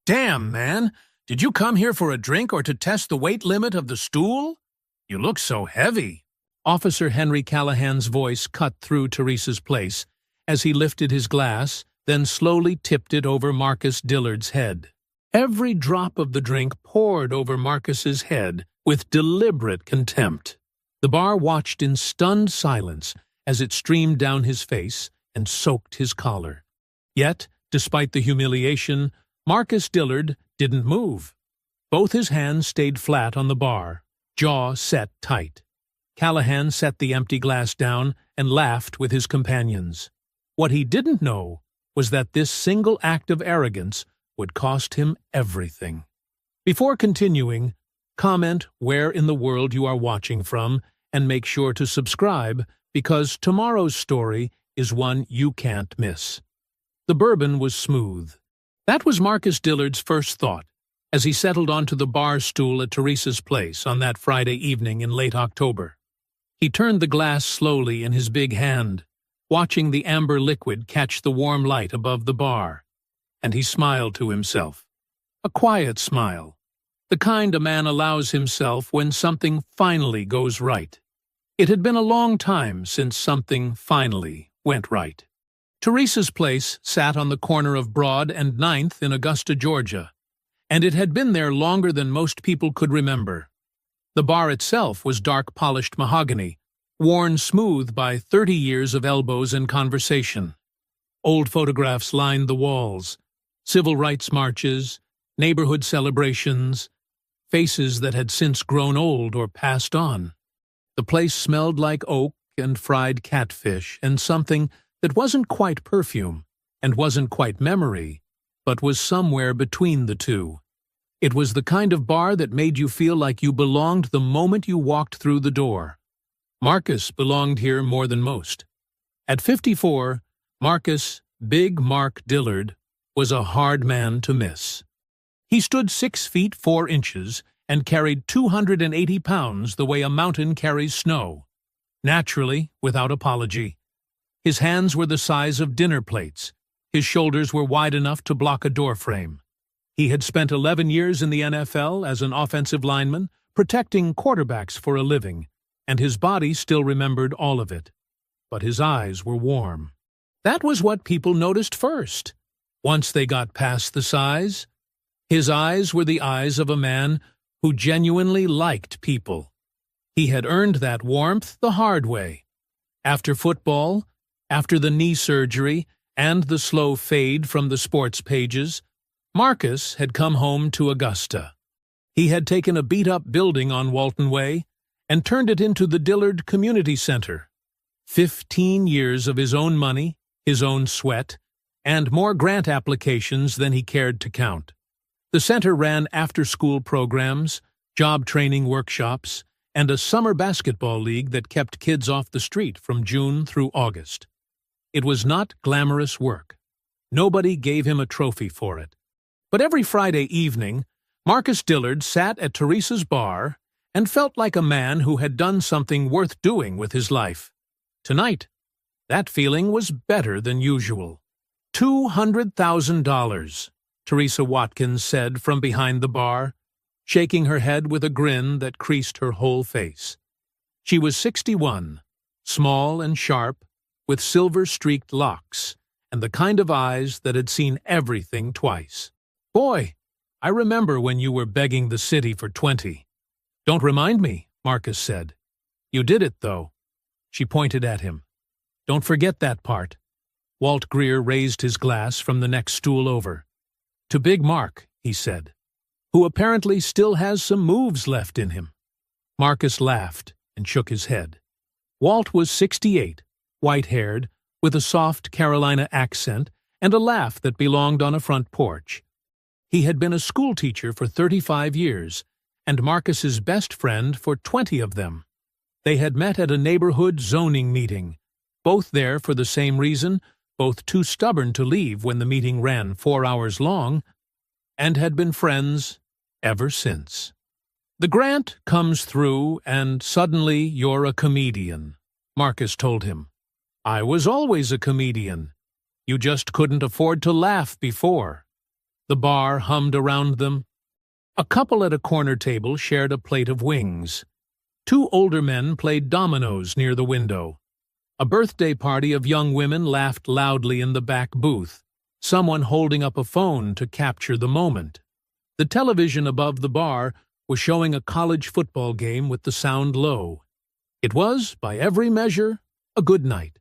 Damn, man! Did you come here for a drink or to test the weight limit of the stool? You look so heavy. Officer Henry Callahan's voice cut through Teresa's place as he lifted his glass, then slowly tipped it over Marcus Dillard's head. Every drop of the drink poured over Marcus's head with deliberate contempt. The bar watched in stunned silence as it streamed down his face and soaked his collar. Yet, despite the humiliation, Marcus Dillard didn't move. Both his hands stayed flat on the bar, jaw set tight. Callahan set the empty glass down and laughed with his companions. What he didn't know was that this single act of arrogance would cost him everything. Before continuing, comment where in the world you are watching from and make sure to subscribe because tomorrow's story is one you can't miss. The bourbon was smooth. That was Marcus Dillard's first thought as he settled onto the bar stool at Teresa's place on that Friday evening in late October. He turned the glass slowly in his big hand, watching the amber liquid catch the warm light above the bar, and he smiled to himself. A quiet smile, the kind a man allows himself when something finally goes right. It had been a long time since something finally went right. Teresa's place sat on the corner of Broad and 9th in Augusta, Georgia, and it had been there longer than most people could remember. The bar itself was dark polished mahogany, worn smooth by 30 years of elbows and conversation. Old photographs lined the walls, civil rights marches, neighborhood celebrations, faces that had since grown old or passed on. The place smelled like oak and fried catfish and something that wasn't quite perfume and wasn't quite memory, but was somewhere between the two. It was the kind of bar that made you feel like you belonged the moment you walked through the door. Marcus belonged here more than most. At 54, Marcus, Big Mark Dillard, was a hard man to miss. He stood 6 feet 4 inches and carried 280 pounds the way a mountain carries snow, naturally, without apology. His hands were the size of dinner plates. His shoulders were wide enough to block a doorframe. He had spent 11 years in the NFL as an offensive lineman, protecting quarterbacks for a living, and his body still remembered all of it. But his eyes were warm. That was what people noticed first. Once they got past the size, his eyes were the eyes of a man who genuinely liked people. He had earned that warmth the hard way. After football, after the knee surgery, and the slow fade from the sports pages, Marcus had come home to Augusta. He had taken a beat-up building on Walton Way and turned it into the Dillard Community Center. 15 years of his own money, his own sweat, and more grant applications than he cared to count. The center ran after-school programs, job training workshops, and a summer basketball league that kept kids off the street from June through August. It was not glamorous work. Nobody gave him a trophy for it. But every Friday evening, Marcus Dillard sat at Teresa's bar and felt like a man who had done something worth doing with his life. Tonight, that feeling was better than usual. $200,000, Teresa Watkins said from behind the bar, shaking her head with a grin that creased her whole face. She was 61, small and sharp, with silver-streaked locks, and the kind of eyes that had seen everything twice. Boy, I remember when you were begging the city for 20. Don't remind me, Marcus said. You did it, though. She pointed at him. Don't forget that part. Walt Greer raised his glass from the next stool over. To Big Mark, he said, who apparently still has some moves left in him. Marcus laughed and shook his head. Walt was 68, white-haired, with a soft Carolina accent and a laugh that belonged on a front porch. He had been a schoolteacher for 35 years, and Marcus's best friend for 20 of them. They had met at a neighborhood zoning meeting, both there for the same reason, both too stubborn to leave when the meeting ran 4 hours long, and had been friends ever since. The grant comes through, and suddenly you're a comedian, Marcus told him. I was always a comedian. You just couldn't afford to laugh before. The bar hummed around them. A couple at a corner table shared a plate of wings. Two older men played dominoes near the window. A birthday party of young women laughed loudly in the back booth, someone holding up a phone to capture the moment. The television above the bar was showing a college football game with the sound low. It was, by every measure, a good night.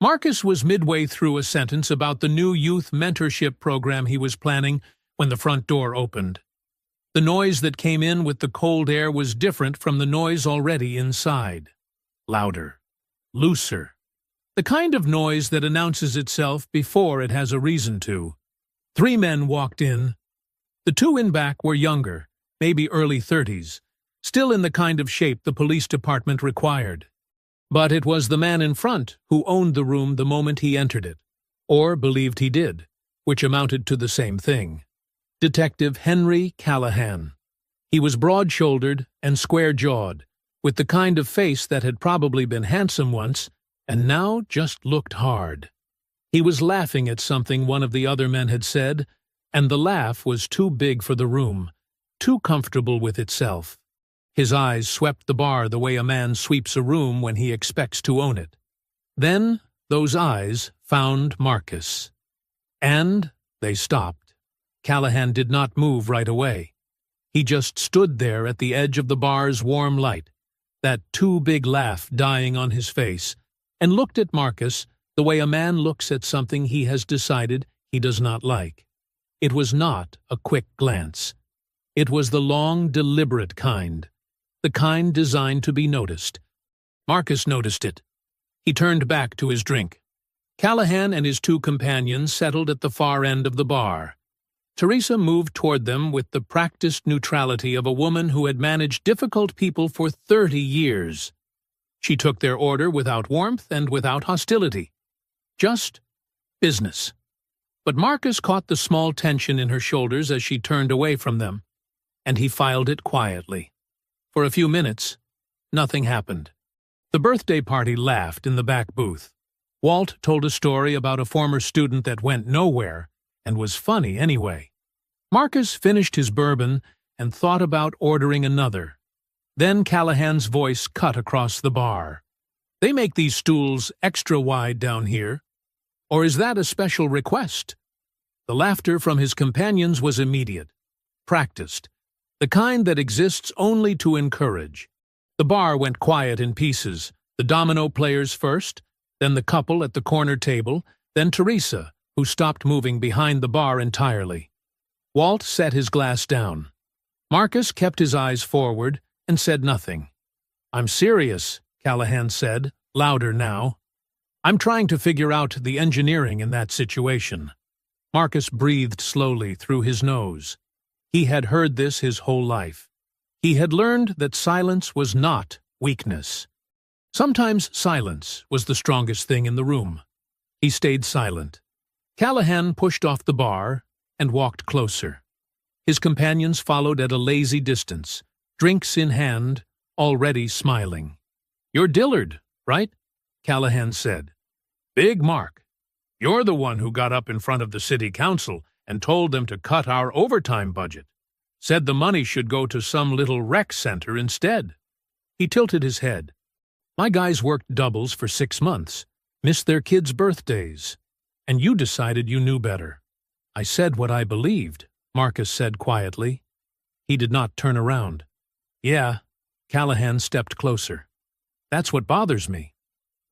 Marcus was midway through a sentence about the new youth mentorship program he was planning when the front door opened. The noise that came in with the cold air was different from the noise already inside. Louder. Looser. The kind of noise that announces itself before it has a reason to. 3 men walked in. The 2 in back were younger, maybe early 30s, still in the kind of shape the police department required. But it was the man in front who owned the room the moment he entered it, or believed he did, which amounted to the same thing. Detective Henry Callahan. He was broad-shouldered and square-jawed, with the kind of face that had probably been handsome once, and now just looked hard. He was laughing at something one of the other men had said, and the laugh was too big for the room, too comfortable with itself. His eyes swept the bar the way a man sweeps a room when he expects to own it. Then those eyes found Marcus. And they stopped. Callahan did not move right away. He just stood there at the edge of the bar's warm light, that too big laugh dying on his face, and looked at Marcus the way a man looks at something he has decided he does not like. It was not a quick glance. It was the long, deliberate kind, the kind designed to be noticed. Marcus noticed it. He turned back to his drink. Callahan and his 2 companions settled at the far end of the bar. Teresa moved toward them with the practiced neutrality of a woman who had managed difficult people for 30 years. She took their order without warmth and without hostility. Just business. But Marcus caught the small tension in her shoulders as she turned away from them, and he filed it quietly. For a few minutes, nothing happened. The birthday party laughed in the back booth. Walt told a story about a former student that went nowhere and was funny anyway. Marcus finished his bourbon and thought about ordering another. Then Callahan's voice cut across the bar. "They make these stools extra wide down here. Or is that a special request?" The laughter from his companions was immediate, practiced, the kind that exists only to encourage. The bar went quiet in pieces, the domino players first, then the couple at the corner table, then Teresa, who stopped moving behind the bar entirely. Walt set his glass down. Marcus kept his eyes forward and said nothing. "I'm serious," Callahan said, louder now. "I'm trying to figure out the engineering in that situation." Marcus breathed slowly through his nose. He had heard this his whole life. He had learned that silence was not weakness. Sometimes silence was the strongest thing in the room. He stayed silent. Callahan pushed off the bar and walked closer. His companions followed at a lazy distance, drinks in hand, already smiling. "You're Dillard, right?" Callahan said. "Big Mark. You're the one who got up in front of the city council and told them to cut our overtime budget. Said the money should go to some little rec center instead." He tilted his head. "My guys worked doubles for 6 months, missed their kids' birthdays, and you decided you knew better." "I said what I believed," Marcus said quietly. He did not turn around. "Yeah." Callahan stepped closer. "That's what bothers me."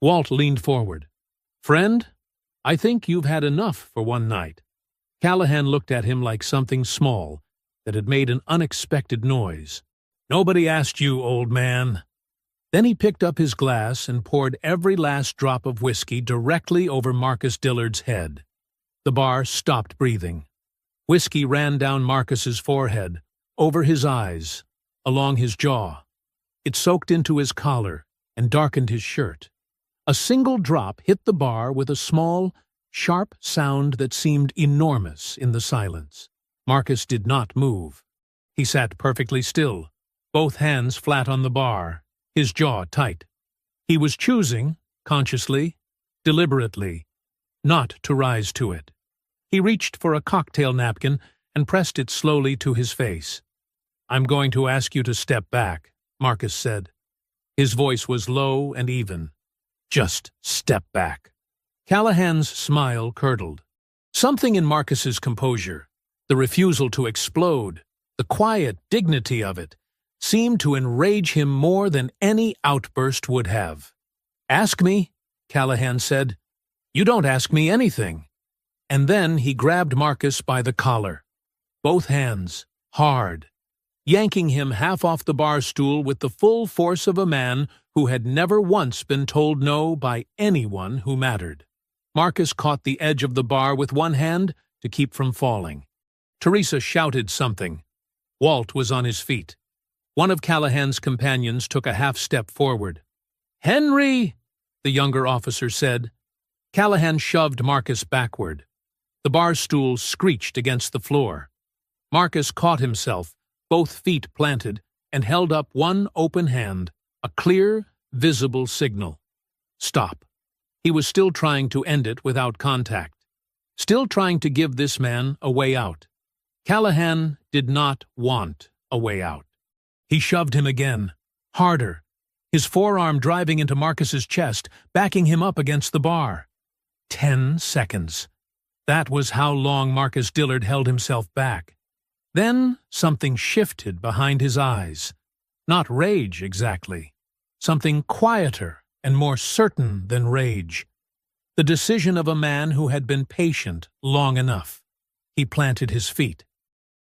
Walt leaned forward. "Friend, I think you've had enough for one night." Callahan looked at him like something small that had made an unexpected noise. "Nobody asked you, old man." Then he picked up his glass and poured every last drop of whiskey directly over Marcus Dillard's head. The bar stopped breathing. Whiskey ran down Marcus's forehead, over his eyes, along his jaw. It soaked into his collar and darkened his shirt. A single drop hit the bar with a small, sharp sound that seemed enormous in the silence. Marcus did not move. He sat perfectly still, both hands flat on the bar, his jaw tight. He was choosing, consciously, deliberately, not to rise to it. He reached for a cocktail napkin and pressed it slowly to his face. "I'm going to ask you to step back," Marcus said. His voice was low and even. "Just step back." Callahan's smile curdled. Something in Marcus's composure, the refusal to explode, the quiet dignity of it, seemed to enrage him more than any outburst would have. "Ask me," Callahan said. "You don't ask me anything." And then he grabbed Marcus by the collar. Both hands, hard, yanking him half off the bar stool with the full force of a man who had never once been told no by anyone who mattered. Marcus caught the edge of the bar with one hand to keep from falling. Teresa shouted something. Walt was on his feet. One of Callahan's companions took a half-step forward. "Henry!" the younger officer said. Callahan shoved Marcus backward. The bar stool screeched against the floor. Marcus caught himself, both feet planted, and held up one open hand, a clear, visible signal. Stop. He was still trying to end it without contact, still trying to give this man a way out. Callahan did not want a way out. He shoved him again, harder, his forearm driving into Marcus's chest, backing him up against the bar. 10 seconds. That was how long Marcus Dillard held himself back. Then something shifted behind his eyes. Not rage, exactly. Something quieter and more certain than rage. The decision of a man who had been patient long enough. He planted his feet.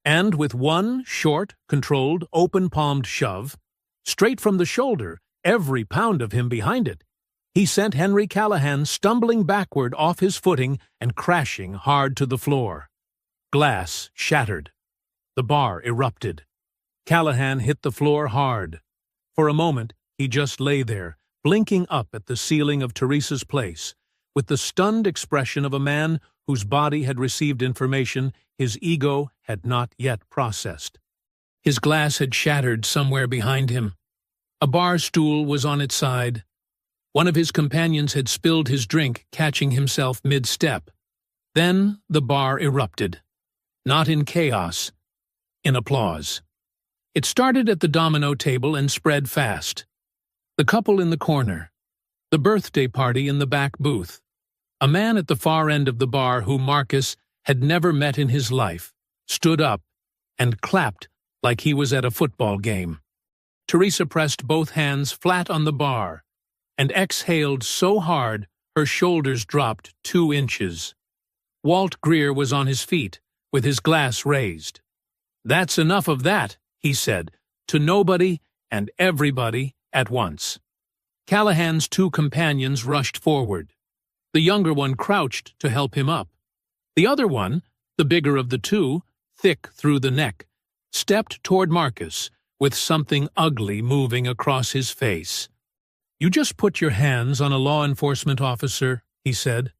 And with one short, controlled, open-palmed shove, straight from the shoulder, every pound of him behind it, he sent Henry Callahan stumbling backward off his footing and crashing hard to the floor. Glass shattered. The bar erupted. Callahan hit the floor hard. For a moment, he just lay there, blinking up at the ceiling of Teresa's place, with the stunned expression of a man whose body had received information his ego had not yet processed. His glass had shattered somewhere behind him. A bar stool was on its side. One of his companions had spilled his drink, catching himself mid-step. Then the bar erupted. Not in chaos, in applause. It started at the domino table and spread fast. The couple in the corner. The birthday party in the back booth. A man at the far end of the bar who Marcus had never met in his life, stood up and clapped like he was at a football game. Teresa pressed both hands flat on the bar and exhaled so hard her shoulders dropped 2 inches. Walt Greer was on his feet, with his glass raised. "That's enough of that," he said, to nobody and everybody at once. Callahan's 2 companions rushed forward. The younger one crouched to help him up. The other one, the bigger of the 2, thick through the neck, stepped toward Marcus, with something ugly moving across his face. "You just put your hands on a law enforcement officer," he said.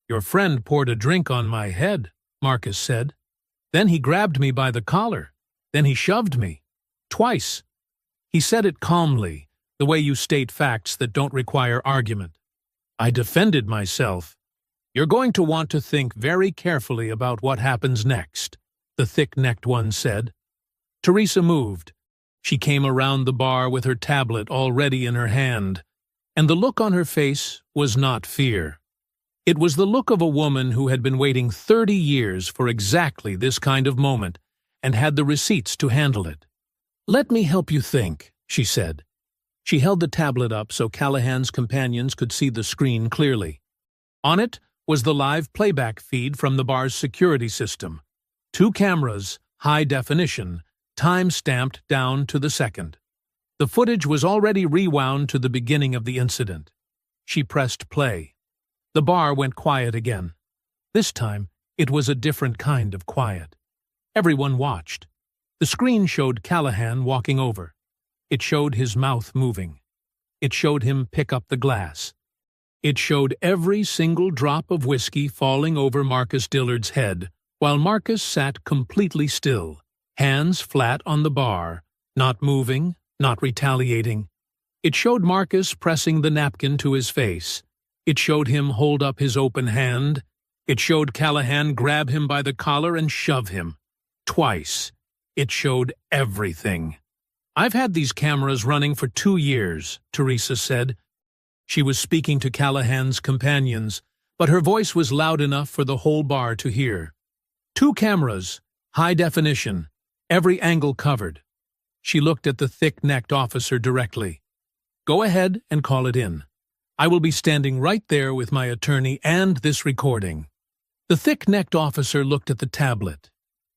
"Your friend poured a drink on my head," Marcus said. "Then he grabbed me by the collar. Then he shoved me. Twice." He said it calmly, the way you state facts that don't require argument. "I defended myself." "You're going to want to think very carefully about what happens next," the thick-necked one said. Teresa moved. She came around the bar with her tablet already in her hand, and the look on her face was not fear. It was the look of a woman who had been waiting 30 years for exactly this kind of moment and had the receipts to handle it. "Let me help you think," she said. She held the tablet up so Callahan's companions could see the screen clearly. On it was the live playback feed from the bar's security system. 2 cameras, high definition, time-stamped down to the second. The footage was already rewound to the beginning of the incident. She pressed play. The bar went quiet again. This time, it was a different kind of quiet. Everyone watched. The screen showed Callahan walking over. It showed his mouth moving. It showed him pick up the glass. It showed every single drop of whiskey falling over Marcus Dillard's head, while Marcus sat completely still, hands flat on the bar, not moving, not retaliating. It showed Marcus pressing the napkin to his face. It showed him hold up his open hand. It showed Callahan grab him by the collar and shove him. Twice. It showed everything. "I've had these cameras running for 2 years," Teresa said. She was speaking to Callahan's companions, but her voice was loud enough for the whole bar to hear. "2 cameras, high definition, every angle covered." She looked at the thick-necked officer directly. "Go ahead and call it in. I will be standing right there with my attorney and this recording." The thick-necked officer looked at the tablet,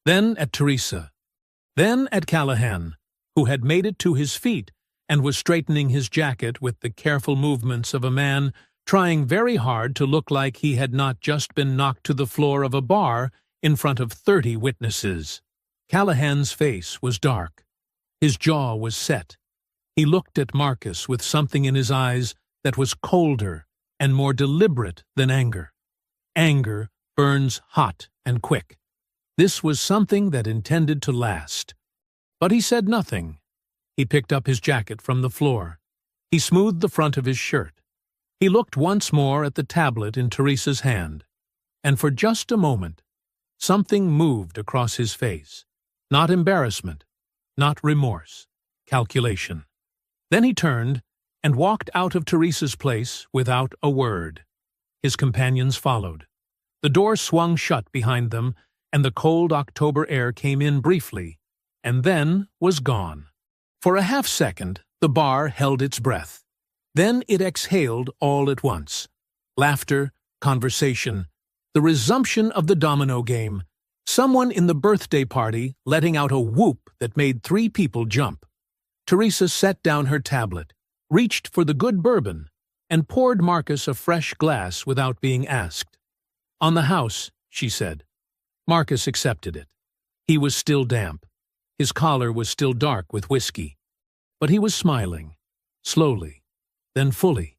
then at Teresa, then at Callahan, who had made it to his feet and was straightening his jacket with the careful movements of a man trying very hard to look like he had not just been knocked to the floor of a bar in front of 30 witnesses. Callahan's face was dark. His jaw was set. He looked at Marcus with something in his eyes that was colder and more deliberate than anger. Anger burns hot and quick. This was something that intended to last. But he said nothing. He picked up his jacket from the floor. He smoothed the front of his shirt. He looked once more at the tablet in Teresa's hand. And for just a moment, something moved across his face. Not embarrassment, not remorse, calculation. Then he turned and walked out of Teresa's place without a word. His companions followed. The door swung shut behind them, and the cold October air came in briefly, and then was gone. For a half-second, the bar held its breath. Then it exhaled all at once. Laughter, conversation, the resumption of the domino game, someone in the birthday party letting out a whoop that made 3 people jump. Teresa set down her tablet, reached for the good bourbon, and poured Marcus a fresh glass without being asked. "On the house," she said. Marcus accepted it. He was still damp. His collar was still dark with whiskey. But he was smiling, slowly, then fully,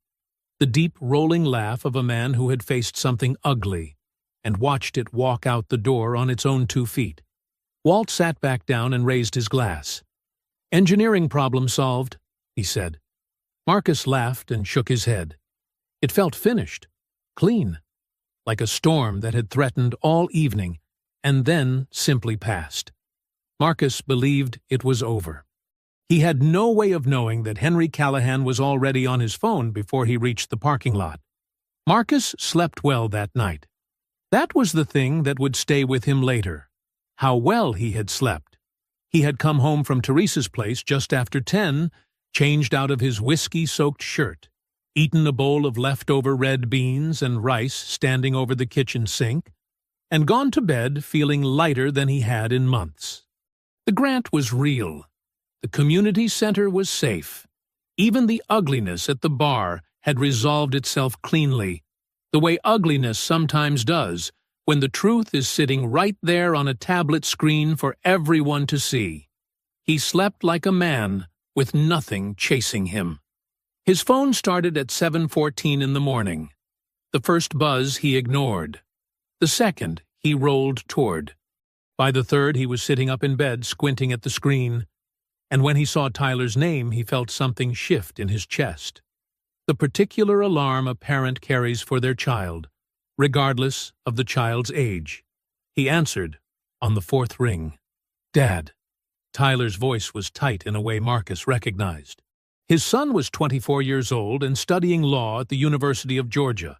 the deep rolling laugh of a man who had faced something ugly and watched it walk out the door on its own 2 feet. Walt sat back down and raised his glass. "Engineering problem solved," he said. Marcus laughed and shook his head. It felt finished, clean, like a storm that had threatened all evening and then simply passed. Marcus believed it was over. He had no way of knowing that Henry Callahan was already on his phone before he reached the parking lot. Marcus slept well that night. That was the thing that would stay with him later. How well he had slept. He had come home from Teresa's place just after 10, changed out of his whiskey-soaked shirt, eaten a bowl of leftover red beans and rice standing over the kitchen sink, and gone to bed feeling lighter than he had in months. The grant was real. The community center was safe. Even the ugliness at the bar had resolved itself cleanly, the way ugliness sometimes does when the truth is sitting right there on a tablet screen for everyone to see. He slept like a man with nothing chasing him. His phone started at 7:14 in the morning. The first buzz he ignored. The second he rolled toward. By the third he was sitting up in bed squinting at the screen, and when he saw Tyler's name he felt something shift in his chest. The particular alarm a parent carries for their child, regardless of the child's age. He answered on the 4th ring. "Dad." Tyler's voice was tight in a way Marcus recognized. His son was 24 years old and studying law at the University of Georgia,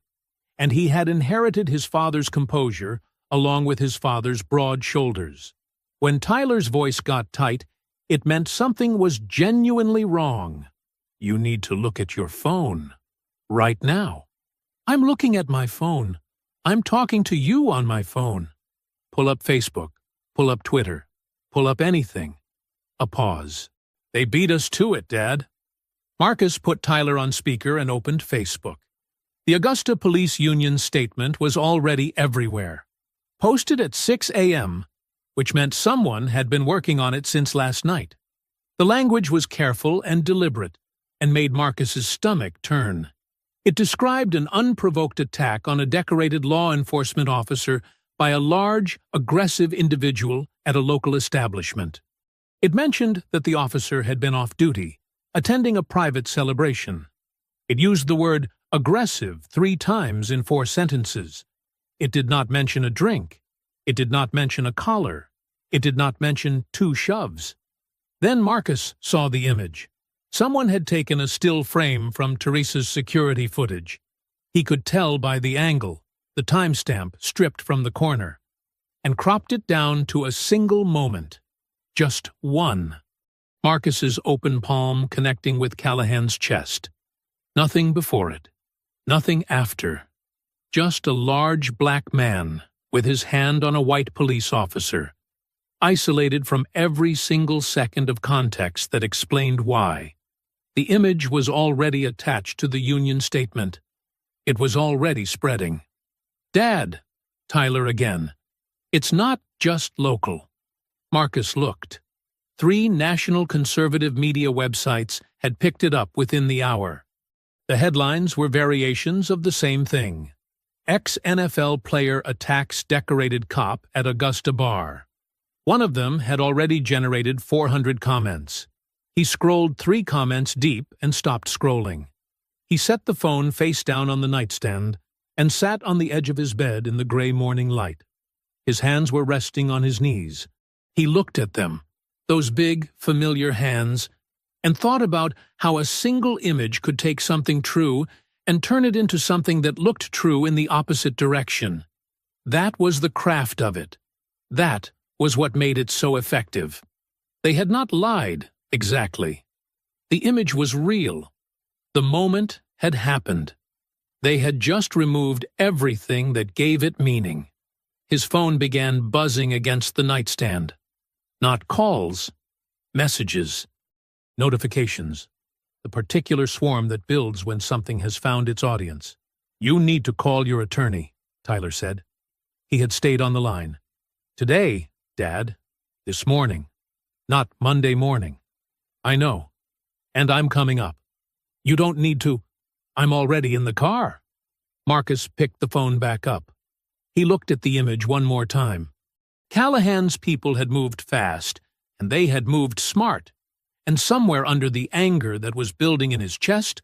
and he had inherited his father's composure along with his father's broad shoulders. When Tyler's voice got tight, it meant something was genuinely wrong. "You need to look at your phone. Right now." "I'm looking at my phone. I'm talking to you on my phone." "Pull up Facebook. Pull up Twitter. Pull up anything." A pause. "They beat us to it, Dad." Marcus put Tyler on speaker and opened Facebook. The Augusta Police Union's statement was already everywhere. Posted at 6 a.m., which meant someone had been working on it since last night. The language was careful and deliberate, and made Marcus's stomach turn. It described an unprovoked attack on a decorated law enforcement officer by a large, aggressive individual at a local establishment. It mentioned that the officer had been off duty, attending a private celebration. It used the word aggressive 3 times in 4 sentences. It did not mention a drink. It did not mention a collar. It did not mention 2 shoves. Then Marcus saw the image. Someone had taken a still frame from Teresa's security footage. He could tell by the angle, the timestamp stripped from the corner, and cropped it down to a single moment. Just one. Marcus's open palm connecting with Callahan's chest. Nothing before it. Nothing after. Just a large black man with his hand on a white police officer, isolated from every single second of context that explained why. The image was already attached to the union statement. It was already spreading. "Dad," Tyler again. "It's not just local." Marcus looked. 3 national conservative media websites had picked it up within the hour. The headlines were variations of the same thing. Ex-NFL player attacks decorated cop at Augusta bar. One of them had already generated 400 comments. He scrolled 3 comments deep and stopped scrolling. He set the phone face down on the nightstand and sat on the edge of his bed in the gray morning light. His hands were resting on his knees. He looked at them, those big, familiar hands, and thought about how a single image could take something true and turn it into something that looked true in the opposite direction. That was the craft of it. That was what made it so effective. They had not lied, exactly. The image was real. The moment had happened. They had just removed everything that gave it meaning. His phone began buzzing against the nightstand. Not calls, messages, notifications. The particular swarm that builds when something has found its audience. "You need to call your attorney," Tyler said. He had stayed on the line. "Today, Dad. This morning. Not Monday morning." "I know. And I'm coming up." "You don't need to. I'm already in the car." Marcus picked the phone back up. He looked at the image one more time. Callahan's people had moved fast, and they had moved smart. And somewhere under the anger that was building in his chest,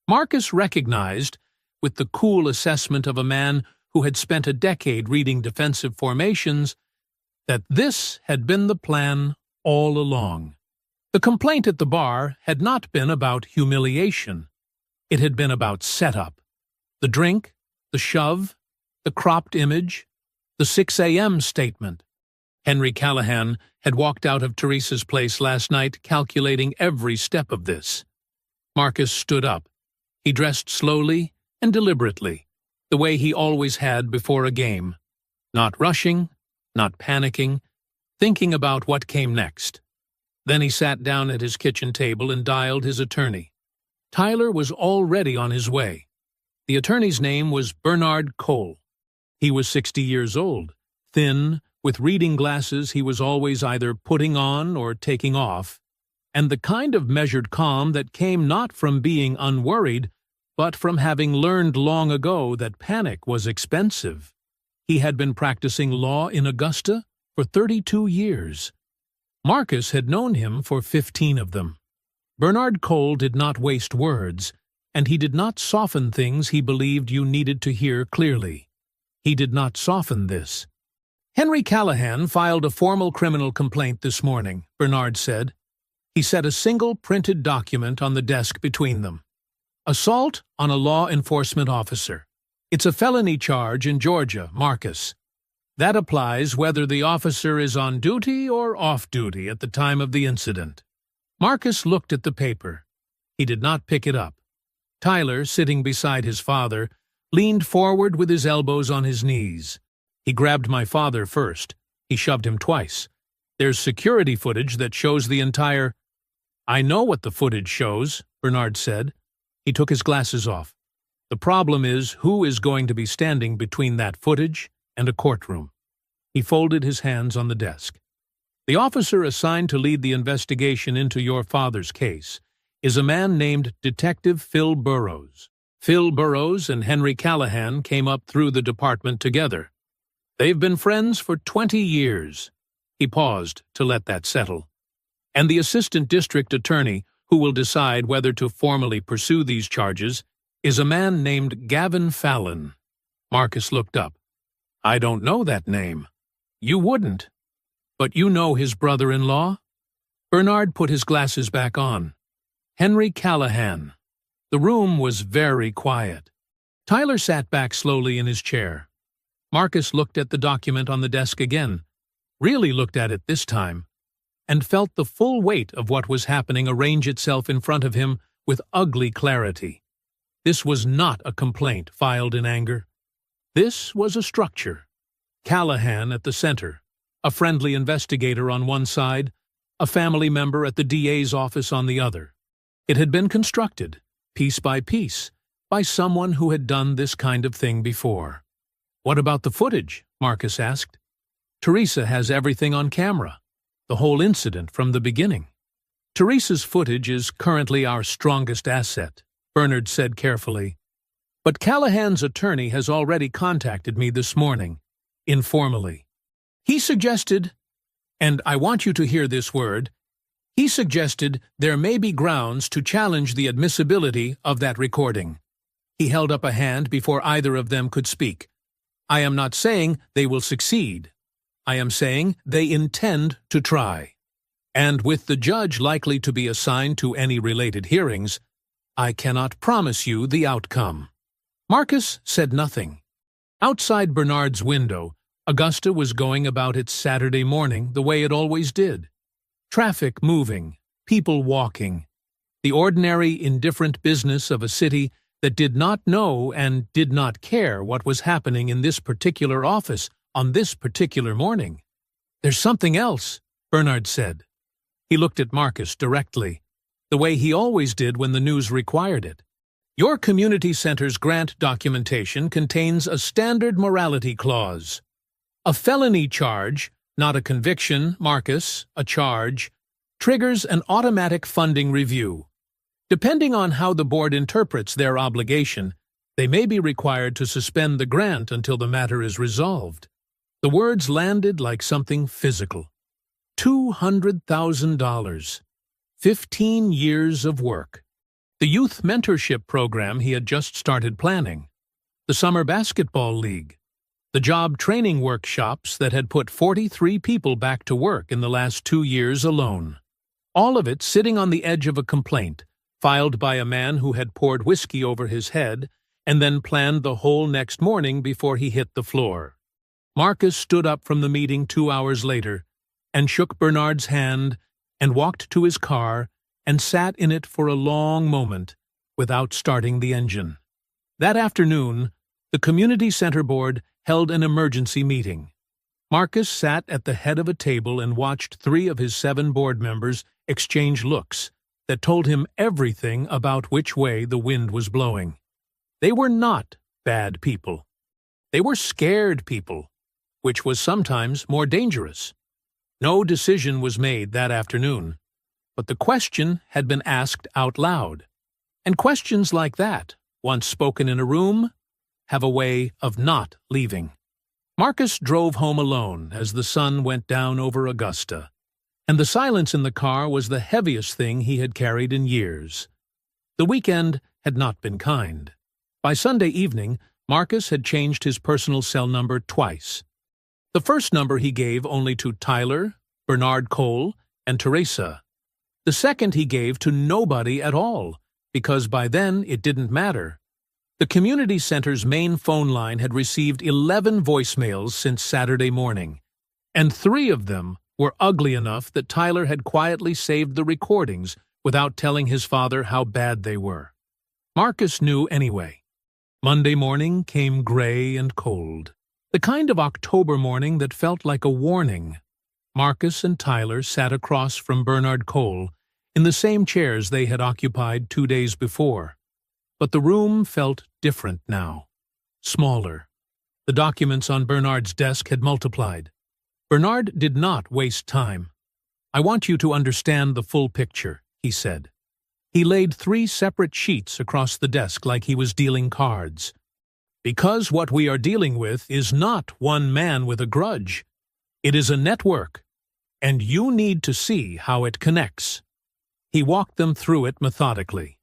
Marcus recognized, with the cool assessment of a man who had spent a decade reading defensive formations, that this had been the plan all along. The complaint at the bar had not been about humiliation. It had been about setup. The drink, the shove, the cropped image, the 6 a.m. statement. Henry Callahan had walked out of Teresa's place last night calculating every step of this. Marcus stood up. He dressed slowly and deliberately, the way he always had before a game. Not rushing, not panicking, thinking about what came next. Then he sat down at his kitchen table and dialed his attorney. Tyler was already on his way. The attorney's name was Bernard Cole. He was 60 years old, thin, with reading glasses he was always either putting on or taking off, and the kind of measured calm that came not from being unworried, but from having learned long ago that panic was expensive. He had been practicing law in Augusta for 32 years. Marcus had known him for 15 of them. Bernard Cole did not waste words, and he did not soften things he believed you needed to hear clearly. He did not soften this. "Henry Callahan filed a formal criminal complaint this morning," Bernard said. He set a single printed document on the desk between them. "Assault on a law enforcement officer. It's a felony charge in Georgia, Marcus. That applies whether the officer is on duty or off duty at the time of the incident." Marcus looked at the paper. He did not pick it up. Tyler, sitting beside his father, leaned forward with his elbows on his knees. "He grabbed my father first. He shoved him twice. There's security footage that shows the entire—" "I know what the footage shows," Bernard said. He took his glasses off. "The problem is who is going to be standing between that footage and a courtroom." He folded his hands on the desk. "The officer assigned to lead the investigation into your father's case is a man named Detective Phil Burrows. Phil Burrows and Henry Callahan came up through the department together. They've been friends for 20 years. He paused to let that settle. "And the assistant district attorney, who will decide whether to formally pursue these charges, is a man named Gavin Fallon." Marcus looked up. "I don't know that name." "You wouldn't." But you know his brother-in-law? Bernard put his glasses back on. Henry Callahan. The room was very quiet. Tyler sat back slowly in his chair. Marcus looked at the document on the desk again, really looked at it this time, and felt the full weight of what was happening arrange itself in front of him with ugly clarity. This was not a complaint filed in anger. This was a structure. Callahan at the center, a friendly investigator on one side, a family member at the DA's office on the other. It had been constructed, piece by piece, by someone who had done this kind of thing before. "What about the footage?" Marcus asked. "Teresa has everything on camera, the whole incident from the beginning." "Teresa's footage is currently our strongest asset," Bernard said carefully. "But Callahan's attorney has already contacted me this morning, informally. He suggested, and I want you to hear this word, he suggested there may be grounds to challenge the admissibility of that recording." He held up a hand before either of them could speak. "I am not saying they will succeed. I am saying they intend to try. And with the judge likely to be assigned to any related hearings, I cannot promise you the outcome." Marcus said nothing. Outside Bernard's window, Augusta was going about its Saturday morning the way it always did. Traffic moving, people walking. The ordinary, indifferent business of a city that did not know and did not care what was happening in this particular office on this particular morning. "There's something else," Bernard said. He looked at Marcus directly, the way he always did when the news required it. "Your community center's grant documentation contains a standard morality clause. A felony charge, not a conviction, Marcus, a charge, triggers an automatic funding review. Depending on how the board interprets their obligation, they may be required to suspend the grant until the matter is resolved." The words landed like something physical. $200,000. 15 years of work. The youth mentorship program he had just started planning. The summer basketball league. The job training workshops that had put 43 people back to work in the last 2 years alone. All of it sitting on the edge of a complaint, filed by a man who had poured whiskey over his head and then planned the whole next morning before he hit the floor. Marcus stood up from the meeting 2 hours later and shook Bernard's hand and walked to his car and sat in it for a long moment without starting the engine. That afternoon, the community center board held an emergency meeting. Marcus sat at the head of a table and watched 3 of his 7 board members exchange looks that told him everything about which way the wind was blowing. They were not bad people. They were scared people, which was sometimes more dangerous. No decision was made that afternoon, but the question had been asked out loud. And questions like that, once spoken in a room, have a way of not leaving. Marcus drove home alone as the sun went down over Augusta, and the silence in the car was the heaviest thing he had carried in years. The weekend had not been kind. By Sunday evening, Marcus had changed his personal cell number twice. The first number he gave only to Tyler, Bernard Cole, and Teresa. The second he gave to nobody at all, because by then it didn't matter. The community center's main phone line had received 11 voicemails since Saturday morning, and 3 of them were ugly enough that Tyler had quietly saved the recordings without telling his father how bad they were. Marcus knew anyway. Monday morning came gray and cold, the kind of October morning that felt like a warning. Marcus and Tyler sat across from Bernard Cole in the same chairs they had occupied 2 days before. But the room felt different now, smaller. The documents on Bernard's desk had multiplied. Bernard did not waste time. "I want you to understand the full picture," he said. He laid 3 separate sheets across the desk like he was dealing cards. "Because what we are dealing with is not one man with a grudge. It is a network, and you need to see how it connects." He walked them through it methodically.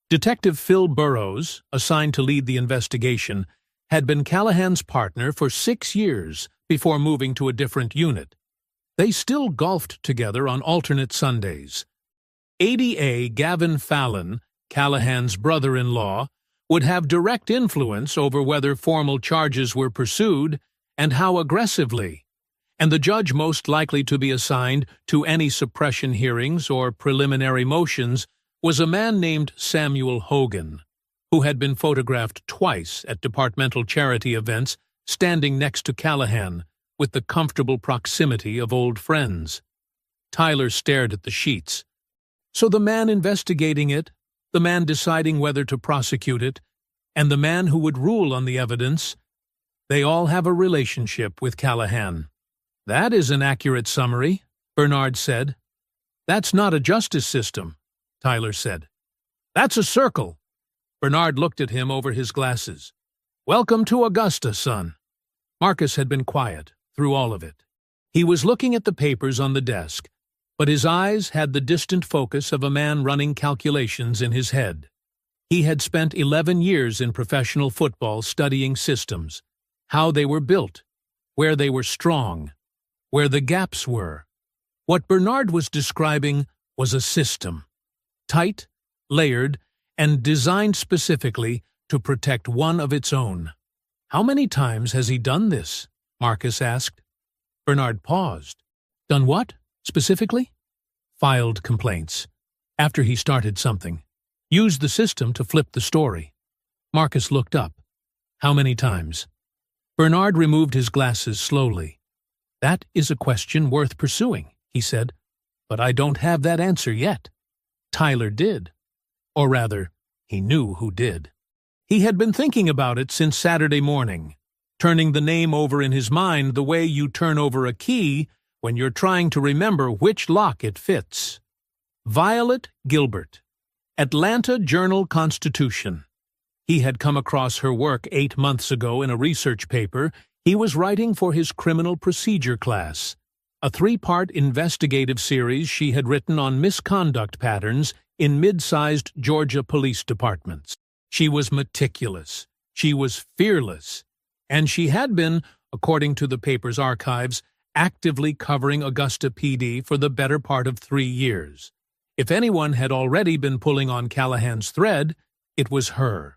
Detective Phil Burrows, assigned to lead the investigation, had been Callahan's partner for 6 years before moving to a different unit. They still golfed together on alternate Sundays. ADA Gavin Fallon, Callahan's brother-in-law, would have direct influence over whether formal charges were pursued and how aggressively, and the judge most likely to be assigned to any suppression hearings or preliminary motions was a man named Samuel Hogan, who had been photographed twice at departmental charity events standing next to Callahan with the comfortable proximity of old friends. Tyler stared at the sheets. So the man investigating it, the man deciding whether to prosecute it, and the man who would rule on the evidence, they all have a relationship with Callahan. That is an accurate summary, Bernard said. That's not a justice system, Tyler said. That's a circle. Bernard looked at him over his glasses. Welcome to Augusta, son. Marcus had been quiet through all of it. He was looking at the papers on the desk, but his eyes had the distant focus of a man running calculations in his head. He had spent 11 years in professional football studying systems, how they were built, where they were strong, where the gaps were. What Bernard was describing was a system, tight, layered, and designed specifically to protect one of its own. How many times has he done this? Marcus asked. Bernard paused. Done what, specifically? Filed complaints. After he started something. Used the system to flip the story. Marcus looked up. How many times? Bernard removed his glasses slowly. That is a question worth pursuing, he said, but I don't have that answer yet. Tyler did. Or rather, he knew who did. He had been thinking about it since Saturday morning, turning the name over in his mind the way you turn over a key when you're trying to remember which lock it fits. Violet Gilbert, Atlanta Journal-Constitution. He had come across her work 8 months ago in a research paper he was writing for his criminal procedure class, a 3-part investigative series she had written on misconduct patterns in mid-sized Georgia police departments. She was meticulous, she was fearless, and she had been, according to the paper's archives, actively covering Augusta PD for the better part of 3 years. If anyone had already been pulling on Callahan's thread, it was her.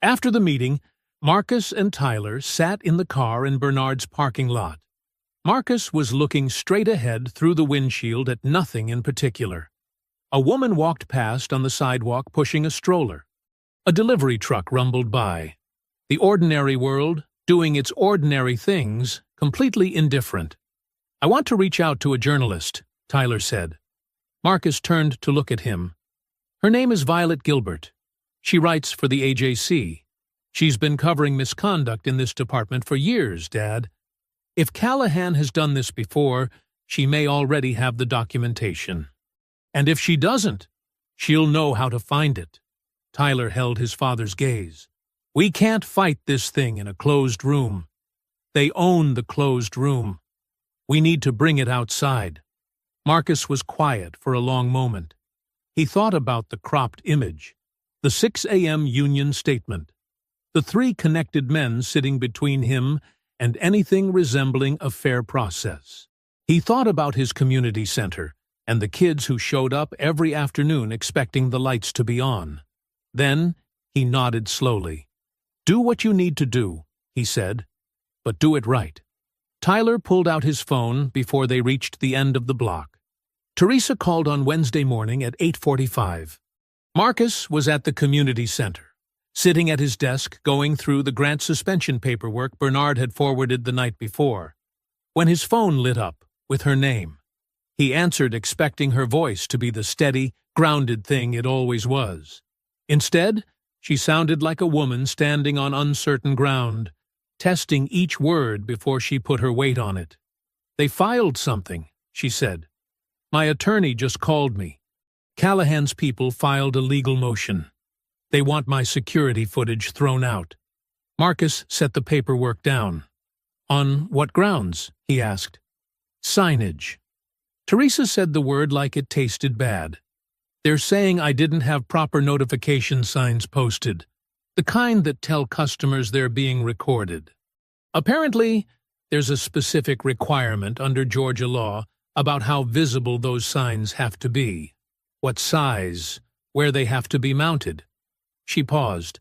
After the meeting, Marcus and Tyler sat in the car in Bernard's parking lot. Marcus was looking straight ahead through the windshield at nothing in particular. A woman walked past on the sidewalk pushing a stroller. A delivery truck rumbled by. The ordinary world, doing its ordinary things, completely indifferent. I want to reach out to a journalist, Tyler said. Marcus turned to look at him. Her name is Violet Gilbert. She writes for the AJC. She's been covering misconduct in this department for years, Dad. If Callahan has done this before, she may already have the documentation. And if she doesn't, she'll know how to find it. Tyler held his father's gaze. We can't fight this thing in a closed room. They own the closed room. We need to bring it outside. Marcus was quiet for a long moment. He thought about the cropped image, the 6 a.m. Union statement, the 3 connected men sitting between him and anything resembling a fair process. He thought about his community center and the kids who showed up every afternoon expecting the lights to be on. Then he nodded slowly. Do what you need to do, he said, but do it right. Tyler pulled out his phone before they reached the end of the block. Teresa called on Wednesday morning at 8:45. Marcus was at the community center, sitting at his desk going through the grant suspension paperwork Bernard had forwarded the night before, when his phone lit up with her name. He answered expecting her voice to be the steady, grounded thing it always was. Instead, she sounded like a woman standing on uncertain ground, testing each word before she put her weight on it. They filed something, she said. My attorney just called me. Callahan's people filed a legal motion. They want my security footage thrown out. Marcus set the paperwork down. On what grounds? He asked. Signage. Teresa said the word like it tasted bad. They're saying I didn't have proper notification signs posted, the kind that tell customers they're being recorded. Apparently, there's a specific requirement under Georgia law about how visible those signs have to be, what size, where they have to be mounted. She paused.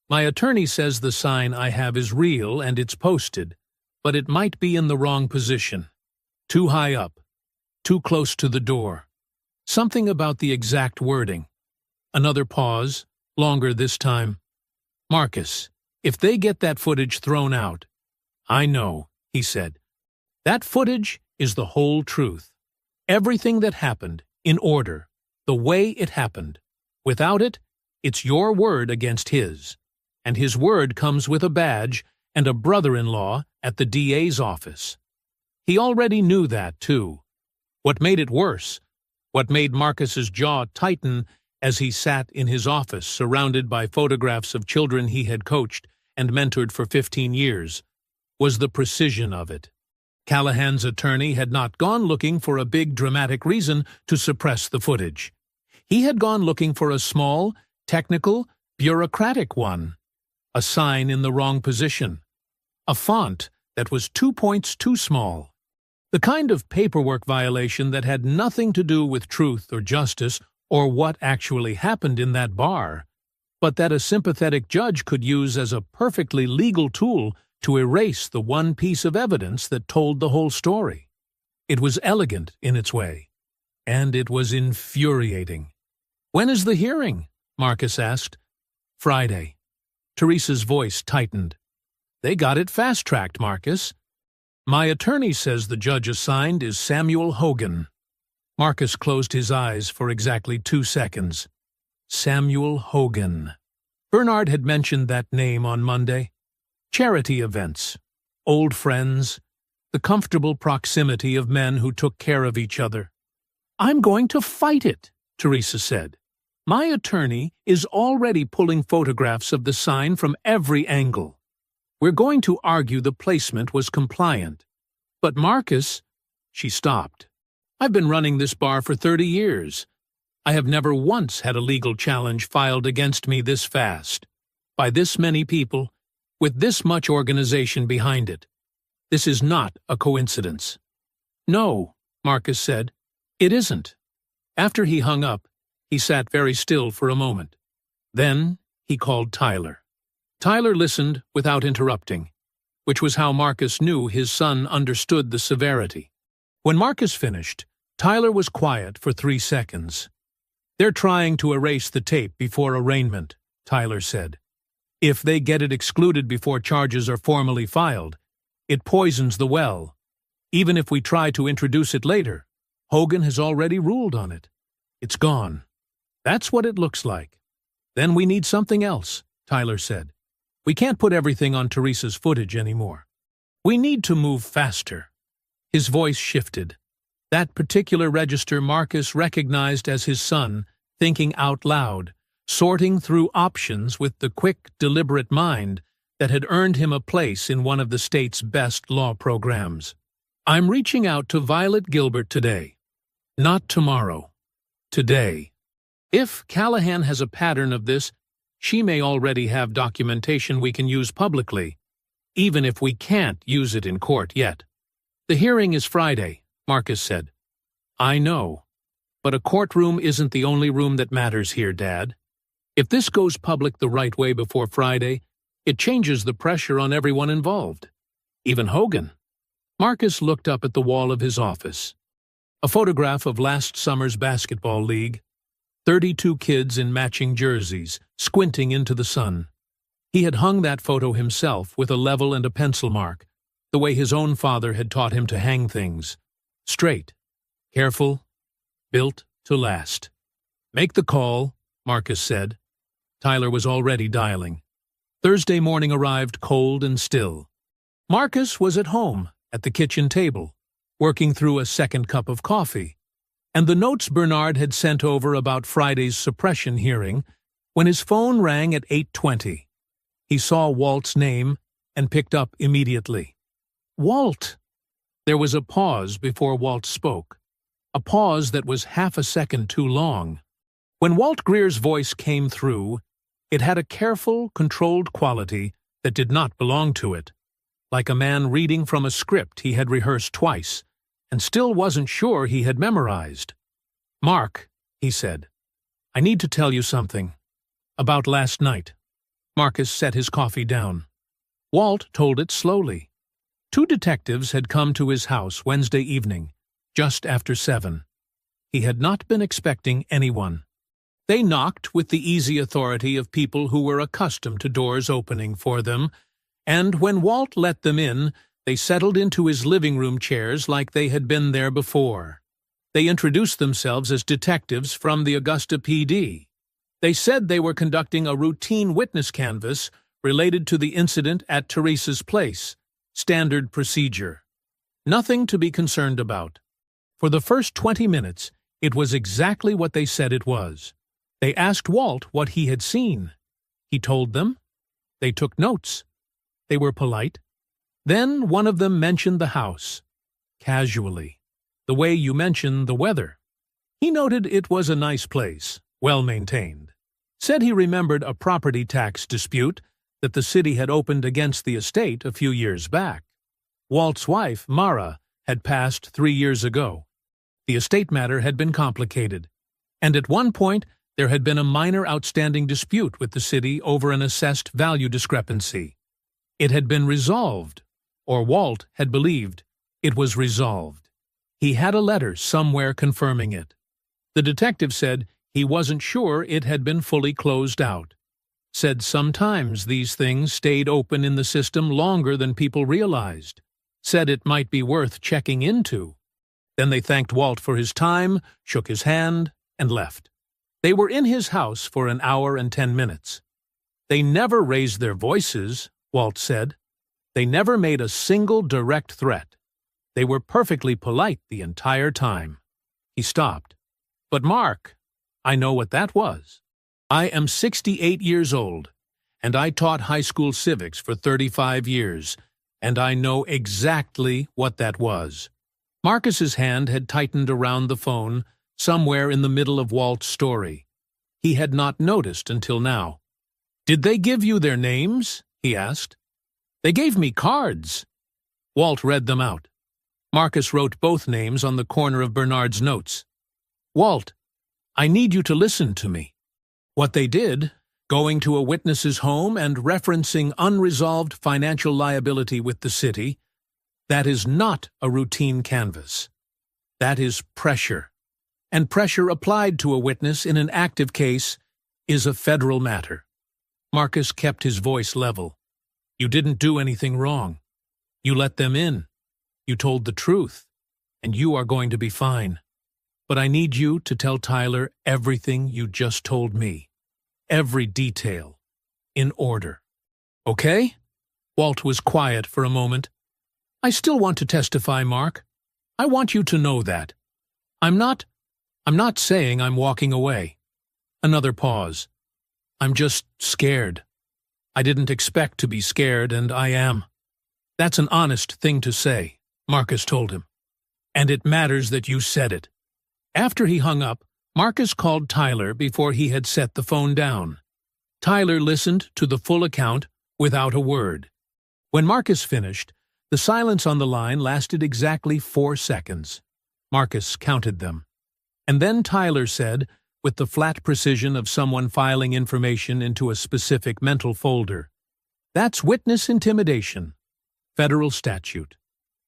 My attorney says the sign I have is real and it's posted, but it might be in the wrong position. Too high up, too close to the door. Something about the exact wording. Another pause, longer this time. Marcus, if they get that footage thrown out. I know, he said. That footage is the whole truth. Everything that happened, in order, the way it happened. Without it, it's your word against his. And his word comes with a badge and a brother-in-law at the DA's office. He already knew that, too. What made it worse, what made Marcus's jaw tighten as he sat in his office surrounded by photographs of children he had coached and mentored for 15 years, was the precision of it. Callahan's attorney had not gone looking for a big dramatic reason to suppress the footage. He had gone looking for a small, technical, bureaucratic one. A sign in the wrong position. A font that was 2 points too small. The kind of paperwork violation that had nothing to do with truth or justice or what actually happened in that bar, but that a sympathetic judge could use as a perfectly legal tool to erase the one piece of evidence that told the whole story. It was elegant in its way, and it was infuriating. When is the hearing? Marcus asked. Friday. Teresa's voice tightened. They got it fast-tracked, Marcus. My attorney says the judge assigned is Samuel Hogan. Marcus closed his eyes for exactly 2 seconds. Samuel Hogan. Bernard had mentioned that name on Monday. Charity events, old friends, the comfortable proximity of men who took care of each other. I'm going to fight it, Teresa said. My attorney is already pulling photographs of the sign from every angle. We're going to argue the placement was compliant. But Marcus, she stopped. I've been running this bar for 30 years. I have never once had a legal challenge filed against me this fast, by this many people, with this much organization behind it. This is not a coincidence. No, Marcus said, it isn't. After he hung up, he sat very still for a moment. Then he called Tyler. Tyler listened without interrupting, which was how Marcus knew his son understood the severity. When Marcus finished, Tyler was quiet for 3 seconds. They're trying to erase the tape before arraignment, Tyler said. If they get it excluded before charges are formally filed, it poisons the well. Even if we try to introduce it later, Hogan has already ruled on it. It's gone. That's what it looks like. Then we need something else, Tyler said. We can't put everything on Teresa's footage anymore. We need to move faster. His voice shifted. That particular register Marcus recognized as his son, thinking out loud, sorting through options with the quick, deliberate mind that had earned him a place in one of the state's best law programs. I'm reaching out to Violet Gilbert today. Not tomorrow. Today. If Callahan has a pattern of this, she may already have documentation we can use publicly, even if we can't use it in court yet. The hearing is Friday, Marcus said. I know, but a courtroom isn't the only room that matters here, Dad. If this goes public the right way before Friday, it changes the pressure on everyone involved. Even Hogan. Marcus looked up at the wall of his office. A photograph of last summer's basketball league. 32 kids in matching jerseys, squinting into the sun. He had hung that photo himself with a level and a pencil mark, the way his own father had taught him to hang things. Straight, careful, built to last. Make the call, Marcus said. Tyler was already dialing. Thursday morning arrived cold and still. Marcus was at home, at the kitchen table, working through a second cup of coffee, and the notes Bernard had sent over about Friday's suppression hearing when his phone rang at 8:20. He saw Walt's name and picked up immediately. Walt! There was a pause before Walt spoke, a pause that was half a second too long. When Walt Greer's voice came through, it had a careful, controlled quality that did not belong to it, like a man reading from a script he had rehearsed twice, and still wasn't sure he had memorized. "Mark," he said, "I need to tell you something. About last night." Marcus set his coffee down. Walt told it slowly. 2 detectives had come to his house Wednesday evening, just after 7. He had not been expecting anyone. They knocked with the easy authority of people who were accustomed to doors opening for them, and when Walt let them in, they settled into his living room chairs like they had been there before. They introduced themselves as detectives from the Augusta PD. They said they were conducting a routine witness canvass related to the incident at Teresa's place. Standard procedure. Nothing to be concerned about. For the first 20 minutes, it was exactly what they said it was. They asked Walt what he had seen. He told them. They took notes. They were polite. Then one of them mentioned the house. Casually. The way you mention the weather. He noted it was a nice place, well maintained. Said he remembered a property tax dispute that the city had opened against the estate a few years back. Walt's wife, Mara, had passed 3 years ago. The estate matter had been complicated, and at one point there had been a minor outstanding dispute with the city over an assessed value discrepancy. It had been resolved, or Walt had believed it was resolved. He had a letter somewhere confirming it. The detective said he wasn't sure it had been fully closed out. Said sometimes these things stayed open in the system longer than people realized. Said it might be worth checking into. Then they thanked Walt for his time, shook his hand, and left. They were in his house for an hour and 10 minutes. They never raised their voices, Walt said. They never made a single direct threat. They were perfectly polite the entire time. He stopped. But Mark, I know what that was. I am 68 years old, and I taught high school civics for 35 years, and I know exactly what that was. Marcus's hand had tightened around the phone, somewhere in the middle of Walt's story. He had not noticed until now. "Did they give you their names?" he asked. "They gave me cards." Walt read them out. Marcus wrote both names on the corner of Bernard's notes. "Walt, I need you to listen to me." What they did, going to a witness's home and referencing unresolved financial liability with the city, that is not a routine canvass. That is pressure. And pressure applied to a witness in an active case is a federal matter. Marcus kept his voice level. "You didn't do anything wrong. You let them in. You told the truth. And you are going to be fine. But I need you to tell Tyler everything you just told me. Every detail. In order. Okay?" Walt was quiet for a moment. "I still want to testify, Mark. I want you to know that. I'm not saying I'm walking away." Another pause. "I'm just scared. I didn't expect to be scared, and I am." "That's an honest thing to say," Marcus told him. "And it matters that you said it." After he hung up, Marcus called Tyler before he had set the phone down. Tyler listened to the full account without a word. When Marcus finished, the silence on the line lasted exactly 4 seconds. Marcus counted them. And then Tyler said, with the flat precision of someone filing information into a specific mental folder, "That's witness intimidation. Federal statute.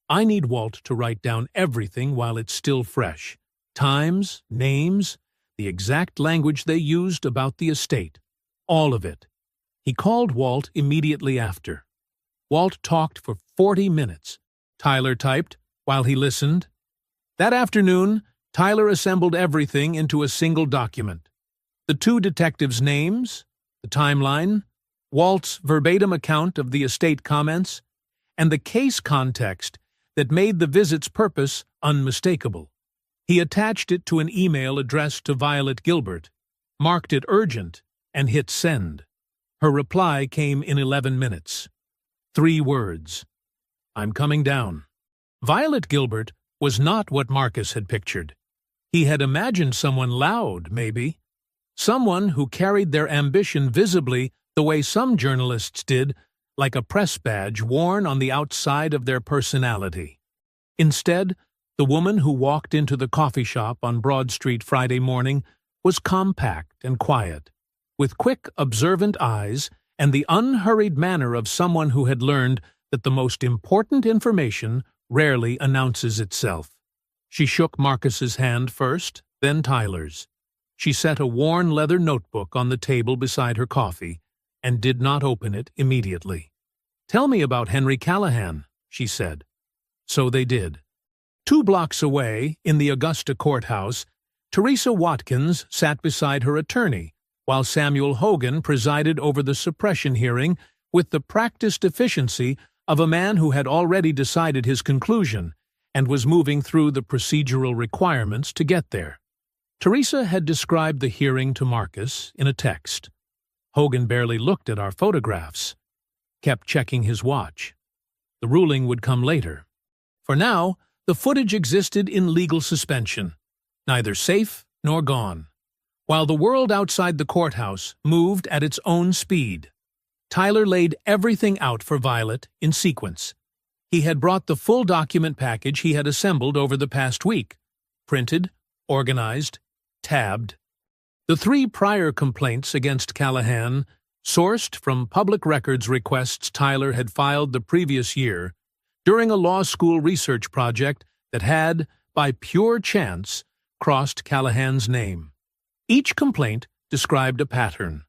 I need Walt to write down everything while it's still fresh. Times, names, the exact language they used about the estate. All of it." He called Walt immediately after. Walt talked for 40 minutes. Tyler typed while he listened. That afternoon, Tyler assembled everything into a single document. The 2 detectives' names, the timeline, Walt's verbatim account of the estate comments, and the case context that made the visit's purpose unmistakable. He attached it to an email addressed to Violet Gilbert, marked it urgent, and hit send. Her reply came in 11 minutes. 3 words. "I'm coming down." Violet Gilbert was not what Marcus had pictured. He had imagined someone loud, maybe. Someone who carried their ambition visibly the way some journalists did, like a press badge worn on the outside of their personality. Instead, The woman who walked into the coffee shop on Broad Street Friday morning was compact and quiet, with quick, observant eyes and the unhurried manner of someone who had learned that the most important information rarely announces itself. She shook Marcus's hand first, then Tyler's. She set a worn leather notebook on the table beside her coffee and did not open it immediately. "Tell me about Henry Callahan," she said. So they did. 2 blocks away, in the Augusta courthouse, Teresa Watkins sat beside her attorney, while Samuel Hogan presided over the suppression hearing with the practiced efficiency of a man who had already decided his conclusion and was moving through the procedural requirements to get there. Teresa had described the hearing to Marcus in a text. Hogan barely looked at our photographs, kept checking his watch. The ruling would come later. For now, the footage existed in legal suspension, neither safe nor gone. While the world outside the courthouse moved at its own speed, Tyler laid everything out for Violet in sequence. He had brought the full document package he had assembled over the past week, printed, organized, tabbed. The 3 prior complaints against Callahan, sourced from public records requests Tyler had filed the previous year during a law school research project that had, by pure chance, crossed Callahan's name. Each complaint described a pattern: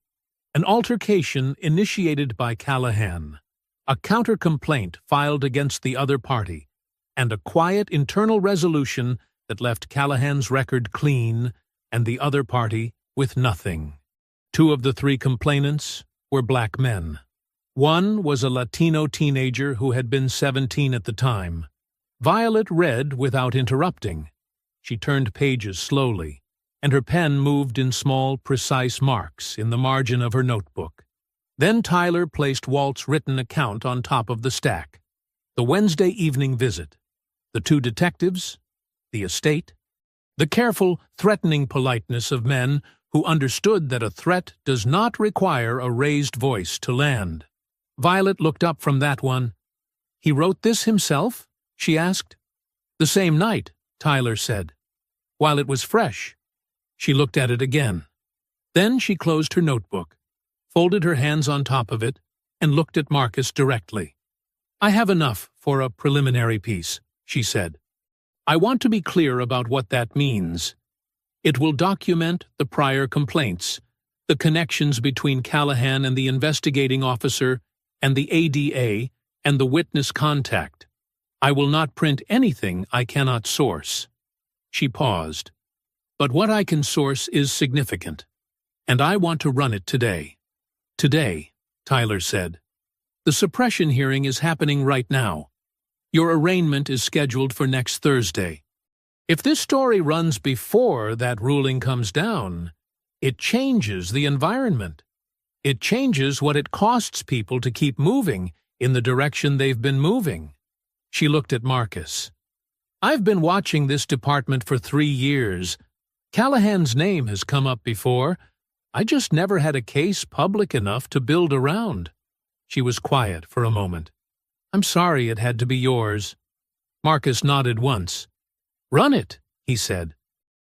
an altercation initiated by Callahan, a counter-complaint filed against the other party, and a quiet internal resolution that left Callahan's record clean and the other party with nothing. 2 of the 3 complainants were black men. One was a Latino teenager who had been 17 at the time. Violet read without interrupting. She turned pages slowly, and her pen moved in small, precise marks in the margin of her notebook. Then Tyler placed Walt's written account on top of the stack. The Wednesday evening visit, the 2 detectives, the estate, the careful, threatening politeness of men who understood that a threat does not require a raised voice to land. Violet looked up from that one. "He wrote this himself?" she asked. "The same night," Tyler said. "While it was fresh." She looked at it again. Then she closed her notebook, folded her hands on top of it, and looked at Marcus directly. "I have enough for a preliminary piece," she said. "I want to be clear about what that means. It will document the prior complaints, the connections between Callahan and the investigating officer and the ADA and the witness contact. I will not print anything I cannot source." She paused. "But what I can source is significant, and I want to run it today." "Today," Tyler said. "The suppression hearing is happening right now. Your arraignment is scheduled for next Thursday. If this story runs before that ruling comes down, it changes the environment. It changes what it costs people to keep moving in the direction they've been moving." She looked at Marcus. "I've been watching this department for 3 years. Callahan's name has come up before. I just never had a case public enough to build around." She was quiet for a moment. "I'm sorry it had to be yours." Marcus nodded once. "Run it," he said.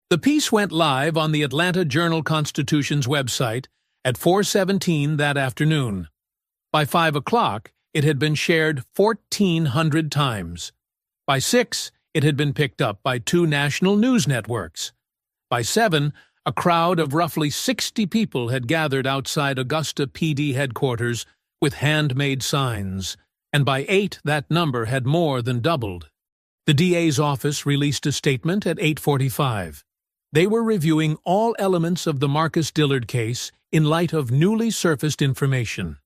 The piece went live on the Atlanta Journal-Constitution's website at 4:17 that afternoon. By 5 o'clock, it had been shared 1,400 times. By 6, it had been picked up by 2 national news networks. By 7, a crowd of roughly 60 people had gathered outside Augusta PD headquarters with handmade signs, and by 8 that number had more than doubled. The DA's office released a statement at 8:45. They were reviewing all elements of the Marcus Dillard case in light of newly surfaced information.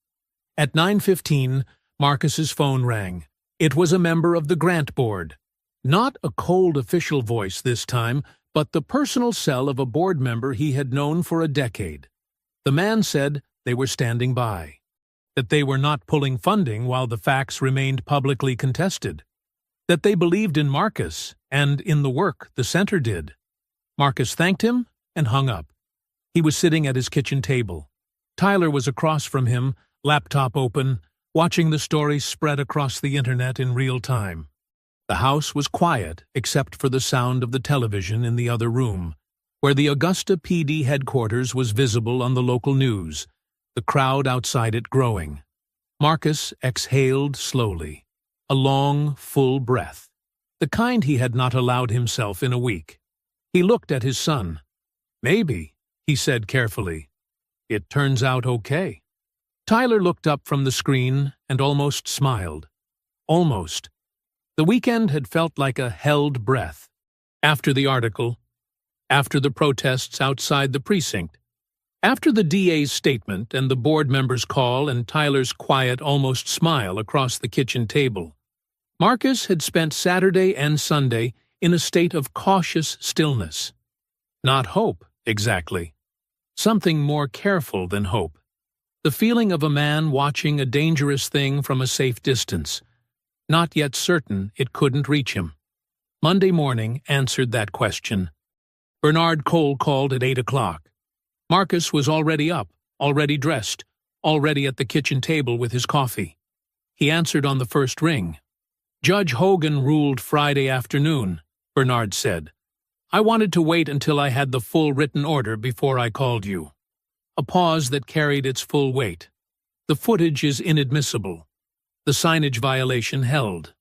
At 9:15, Marcus's phone rang. It was a member of the Grant Board. Not a cold official voice this time, but the personal cell of a board member he had known for a decade. The man said they were standing by, that they were not pulling funding while the facts remained publicly contested, that they believed in Marcus and in the work the center did. Marcus thanked him and hung up. He was sitting at his kitchen table. Tyler was across from him, laptop open, watching the story spread across the internet in real time. The house was quiet except for the sound of the television in the other room, where the Augusta PD headquarters was visible on the local news, the crowd outside it growing. Marcus exhaled slowly, a long, full breath, the kind he had not allowed himself in a week. He looked at his son. "Maybe," he said carefully. "It turns out okay." Tyler looked up from the screen and almost smiled. Almost. The weekend had felt like a held breath. After the article, after the protests outside the precinct, after the DA's statement and the board members' call and Tyler's quiet, almost smile across the kitchen table, Marcus had spent Saturday and Sunday in a state of cautious stillness. Not hope, exactly. Something more careful than hope. The feeling of a man watching a dangerous thing from a safe distance, not yet certain it couldn't reach him. Monday morning answered that question. Bernard Cole called at 8 o'clock. Marcus was already up, already dressed, already at the kitchen table with his coffee. He answered on the first ring. "Judge Hogan ruled Friday afternoon," Bernard said. "I wanted to wait until I had the full written order before I called you." A pause that carried its full weight. "The footage is inadmissible." The signage violation held.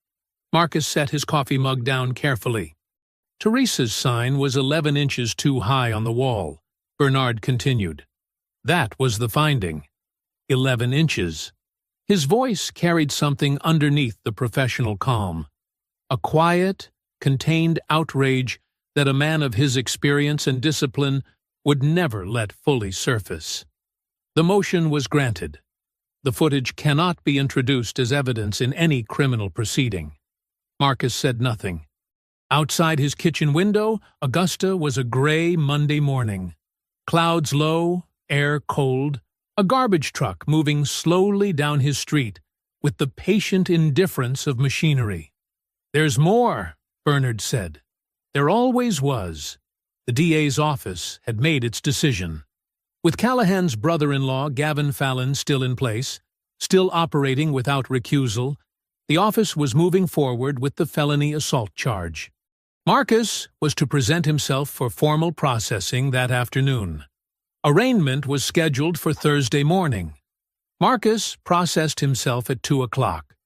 Marcus set his coffee mug down carefully. "Teresa's sign was 11 inches too high on the wall," Bernard continued. "That was the finding. 11 inches. His voice carried something underneath the professional calm. A quiet, contained outrage that a man of his experience and discipline would never let fully surface. The motion was granted. The footage cannot be introduced as evidence in any criminal proceeding. Marcus said nothing. Outside his kitchen window, Augusta was a gray Monday morning. Clouds low, air cold, a garbage truck moving slowly down his street with the patient indifference of machinery. "There's more," Bernard said. There always was. The DA's office had made its decision. With Callahan's brother-in-law, Gavin Fallon, still in place, still operating without recusal, the office was moving forward with the felony assault charge. Marcus was to present himself for formal processing that afternoon. Arraignment was scheduled for Thursday morning. Marcus processed himself at 2 o'clock.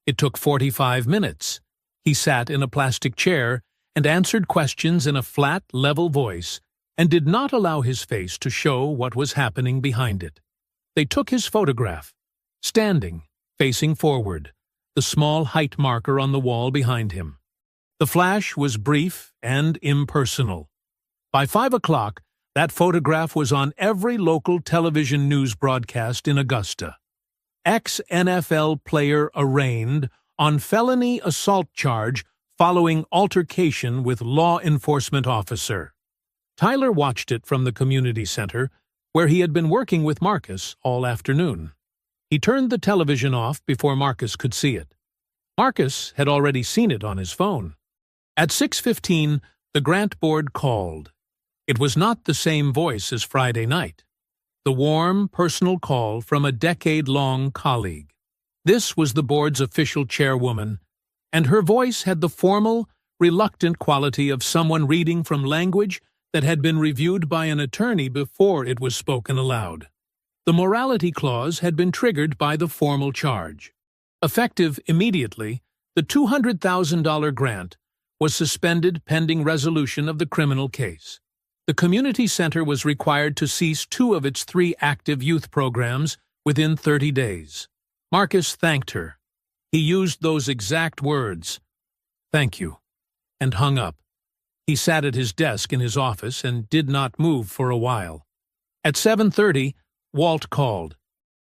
It took 45 minutes. He sat in a plastic chair and answered questions in a flat, level voice, and did not allow his face to show what was happening behind it. They took his photograph, standing, facing forward, the small height marker on the wall behind him. The flash was brief and impersonal. By 5 o'clock, that photograph was on every local television news broadcast in Augusta. Ex-NFL player arraigned on felony assault charge following altercation with law enforcement officer. Tyler watched it from the community center, where he had been working with Marcus all afternoon. He turned the television off before Marcus could see it. Marcus had already seen it on his phone. At 6:15, the grant board called. It was not the same voice as Friday night. The warm, personal call from a decade-long colleague. This was the board's official chairwoman, and her voice had the formal, reluctant quality of someone reading from language that had been reviewed by an attorney before it was spoken aloud. The morality clause had been triggered by the formal charge. Effective immediately, the $200,000 grant was suspended pending resolution of the criminal case. The community center was required to cease 2 of its 3 active youth programs within 30 days. Marcus thanked her. He used those exact words, "Thank you," and hung up. He sat at his desk in his office and did not move for a while. At 7:30, Walt called.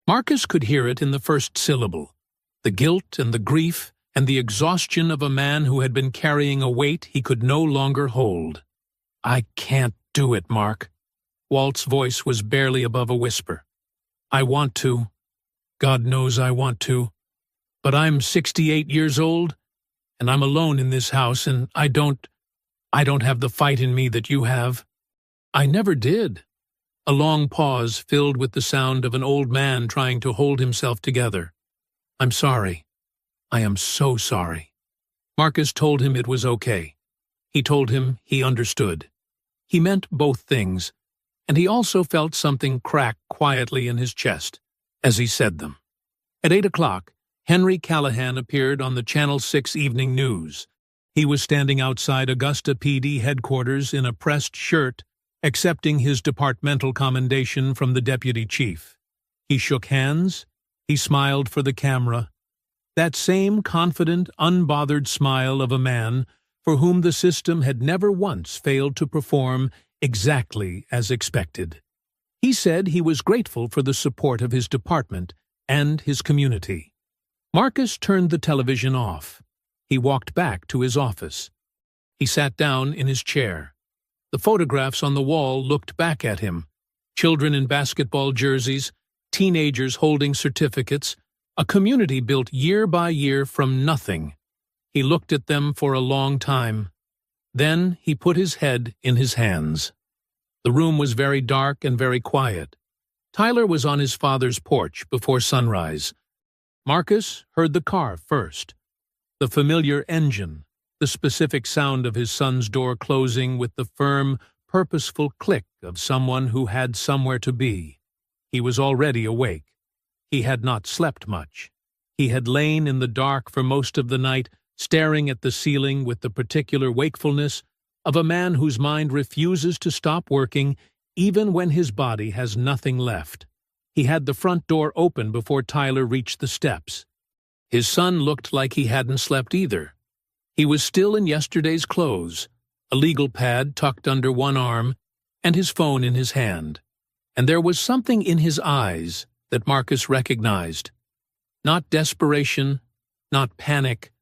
Marcus could hear it in the first syllable, the guilt and the grief and the exhaustion of a man who had been carrying a weight he could no longer hold. "I can't do it, Mark." Walt's voice was barely above a whisper. "I want to. God knows I want to. But I'm 68 years old, and I'm alone in this house, and I don't have the fight in me that you have." "I never did." A long pause filled with the sound of an old man trying to hold himself together. "I'm sorry. I am so sorry." Marcus told him it was okay. He told him he understood. He meant both things, and he also felt something crack quietly in his chest as he said them. At 8 o'clock, Henry Callahan appeared on the Channel 6 Evening News. He was standing outside Augusta PD headquarters in a pressed shirt, accepting his departmental commendation from the deputy chief. He shook hands. He smiled for the camera. That same confident, unbothered smile of a man for whom the system had never once failed to perform exactly as expected. He said he was grateful for the support of his department and his community. Marcus turned the television off. He walked back to his office. He sat down in his chair. The photographs on the wall looked back at him. Children in basketball jerseys, teenagers holding certificates, a community built year by year from nothing. He looked at them for a long time. Then he put his head in his hands. The room was very dark and very quiet. Tyler was on his father's porch before sunrise. Marcus heard the car first. The familiar engine, the specific sound of his son's door closing with the firm, purposeful click of someone who had somewhere to be. He was already awake. He had not slept much. He had lain in the dark for most of the night, staring at the ceiling with the particular wakefulness of a man whose mind refuses to stop working even when his body has nothing left. He had the front door open before Tyler reached the steps. His son looked like he hadn't slept either. He was still in yesterday's clothes, a legal pad tucked under one arm, and his phone in his hand. And there was something in his eyes that Marcus recognized. Not desperation, not panic,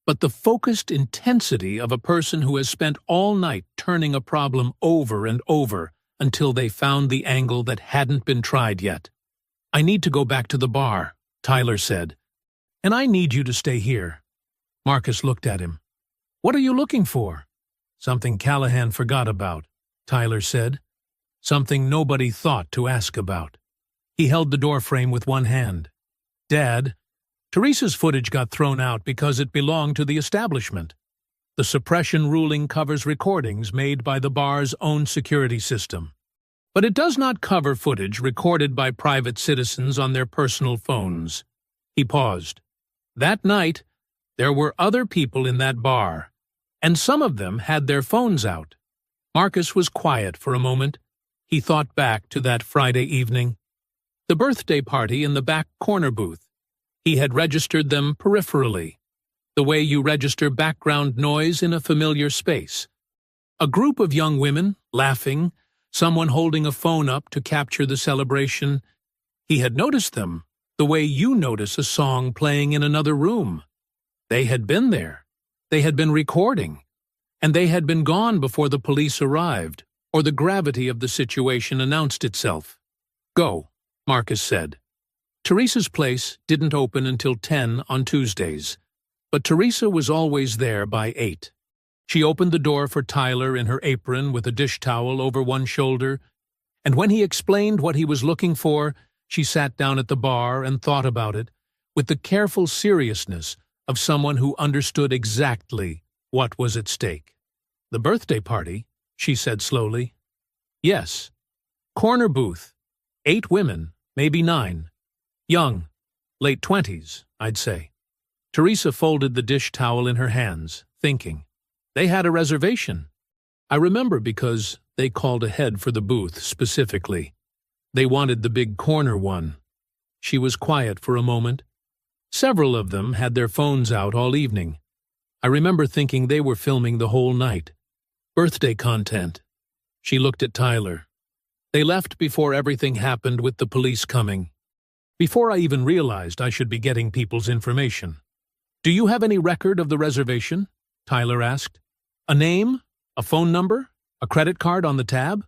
but the focused intensity of a person who has spent all night turning a problem over and over until they found the angle that hadn't been tried yet. "I need to go back to the bar," Tyler said. "And I need you to stay here." Marcus looked at him. "What are you looking for?" "Something Callahan forgot about," Tyler said. "Something nobody thought to ask about." He held the doorframe with one hand. "Dad, Teresa's footage got thrown out because it belonged to the establishment. The suppression ruling covers recordings made by the bar's own security system. But it does not cover footage recorded by private citizens on their personal phones." He paused. "That night, there were other people in that bar, and some of them had their phones out." Marcus was quiet for a moment. He thought back to that Friday evening. The birthday party in the back corner booth. He had registered them peripherally, the way you register background noise in a familiar space. A group of young women, laughing, someone holding a phone up to capture the celebration. He had noticed them, the way you notice a song playing in another room. They had been there. They had been recording. And they had been gone before the police arrived, or the gravity of the situation announced itself. "Go," Marcus said. Teresa's place didn't open until 10 on Tuesdays, but Teresa was always there by 8. She opened the door for Tyler in her apron with a dish towel over one shoulder, and when he explained what he was looking for, she sat down at the bar and thought about it with the careful seriousness of someone who understood exactly what was at stake. "The birthday party," she said slowly. "Yes. Corner booth. 8 women, maybe 9. Young, late 20s, I'd say." Teresa folded the dish towel in her hands, thinking. "They had a reservation. I remember because they called ahead for the booth specifically. They wanted the big corner one." She was quiet for a moment. "Several of them had their phones out all evening. I remember thinking they were filming the whole night. Birthday content." She looked at Tyler. "They left before everything happened with the police coming. Before I even realized I should be getting people's information." "Do you have any record of the reservation?" Tyler asked. "A name? A phone number? A credit card on the tab?"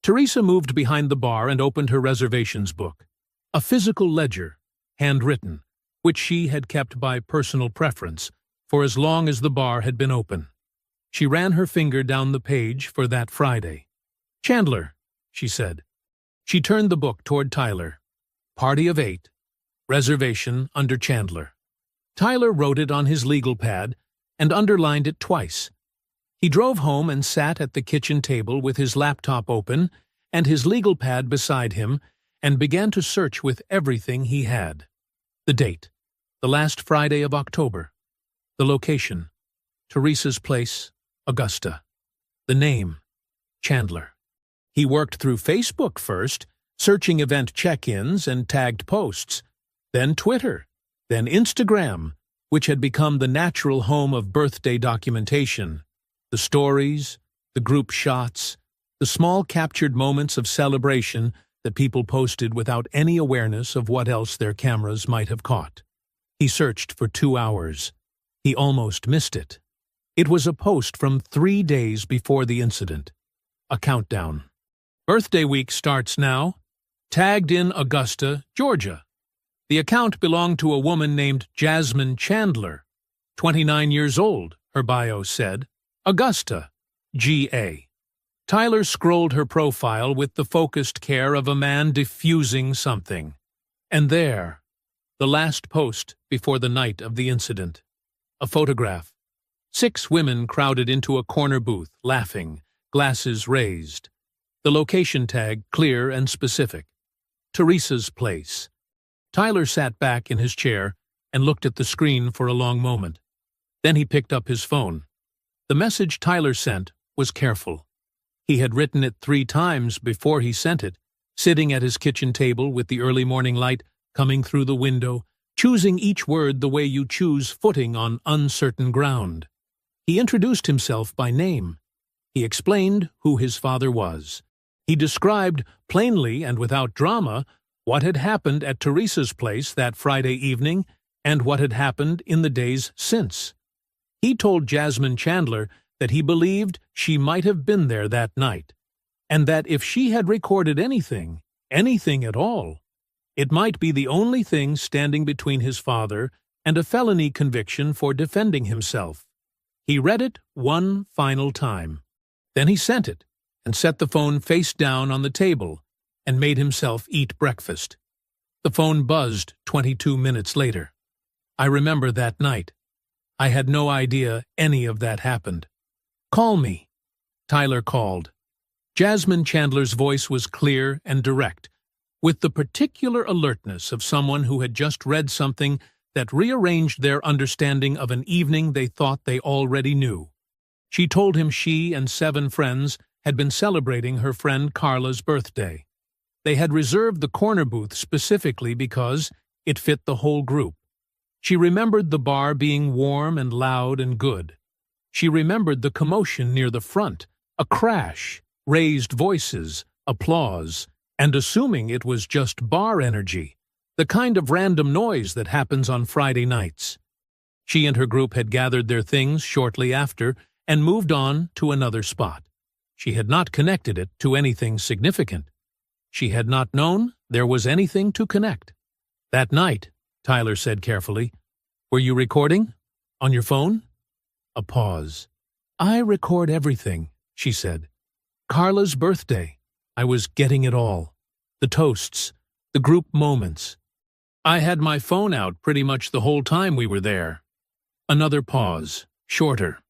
Teresa moved behind the bar and opened her reservations book. A physical ledger, handwritten, which she had kept by personal preference for as long as the bar had been open. She ran her finger down the page for that Friday. "Chandler," she said. She turned the book toward Tyler. "Party of 8. Reservation under Chandler." Tyler wrote it on his legal pad and underlined it twice. He drove home and sat at the kitchen table with his laptop open and his legal pad beside him and began to search with everything he had. The date, the last Friday of October. The location, Teresa's place, Augusta. The name, Chandler. He worked through Facebook first, searching event check-ins and tagged posts, then Twitter, then Instagram, which had become the natural home of birthday documentation. The stories, the group shots, the small captured moments of celebration that people posted without any awareness of what else their cameras might have caught. He searched for 2 hours. He almost missed it. It was a post from 3 days before the incident. A countdown. Birthday week starts now. Tagged in Augusta, Georgia. The account belonged to a woman named Jasmine Chandler. 29 years old, her bio said. Augusta, G.A. Tyler scrolled her profile with the focused care of a man diffusing something. And there, the last post before the night of the incident. A photograph. 6 women crowded into a corner booth, laughing, glasses raised. The location tag clear and specific. Teresa's place. Tyler sat back in his chair and looked at the screen for a long moment. Then he picked up his phone. The message Tyler sent was careful. He had written it 3 times before he sent it, sitting at his kitchen table with the early morning light coming through the window, choosing each word the way you choose footing on uncertain ground. He introduced himself by name. He explained who his father was. He described, plainly and without drama, what had happened at Teresa's place that Friday evening and what had happened in the days since. He told Jasmine Chandler that he believed she might have been there that night, and that if she had recorded anything at all, it might be the only thing standing between his father and a felony conviction for defending himself. He read it one final time. Then he sent it and set the phone face down on the table and made himself eat breakfast. The phone buzzed 22 minutes later. I remember that night. I had no idea any of that happened. Call me. Tyler called. Jasmine Chandler's voice was clear and direct, with the particular alertness of someone who had just read something that rearranged their understanding of an evening they thought they already knew. She told him she and 7 friends had been celebrating her friend Carla's birthday. They had reserved the corner booth specifically because it fit the whole group. She remembered the bar being warm and loud and good. She remembered the commotion near the front, a crash, raised voices, applause, and assuming it was just bar energy, the kind of random noise that happens on Friday nights. She and her group had gathered their things shortly after and moved on to another spot. She had not connected it to anything significant. She had not known there was anything to connect. That night, Tyler said carefully, "Were you recording? On your phone?" A pause. "I record everything," she said. "Carla's birthday. I was getting it all. The toasts, the group moments. I had my phone out pretty much the whole time we were there." Another pause, shorter.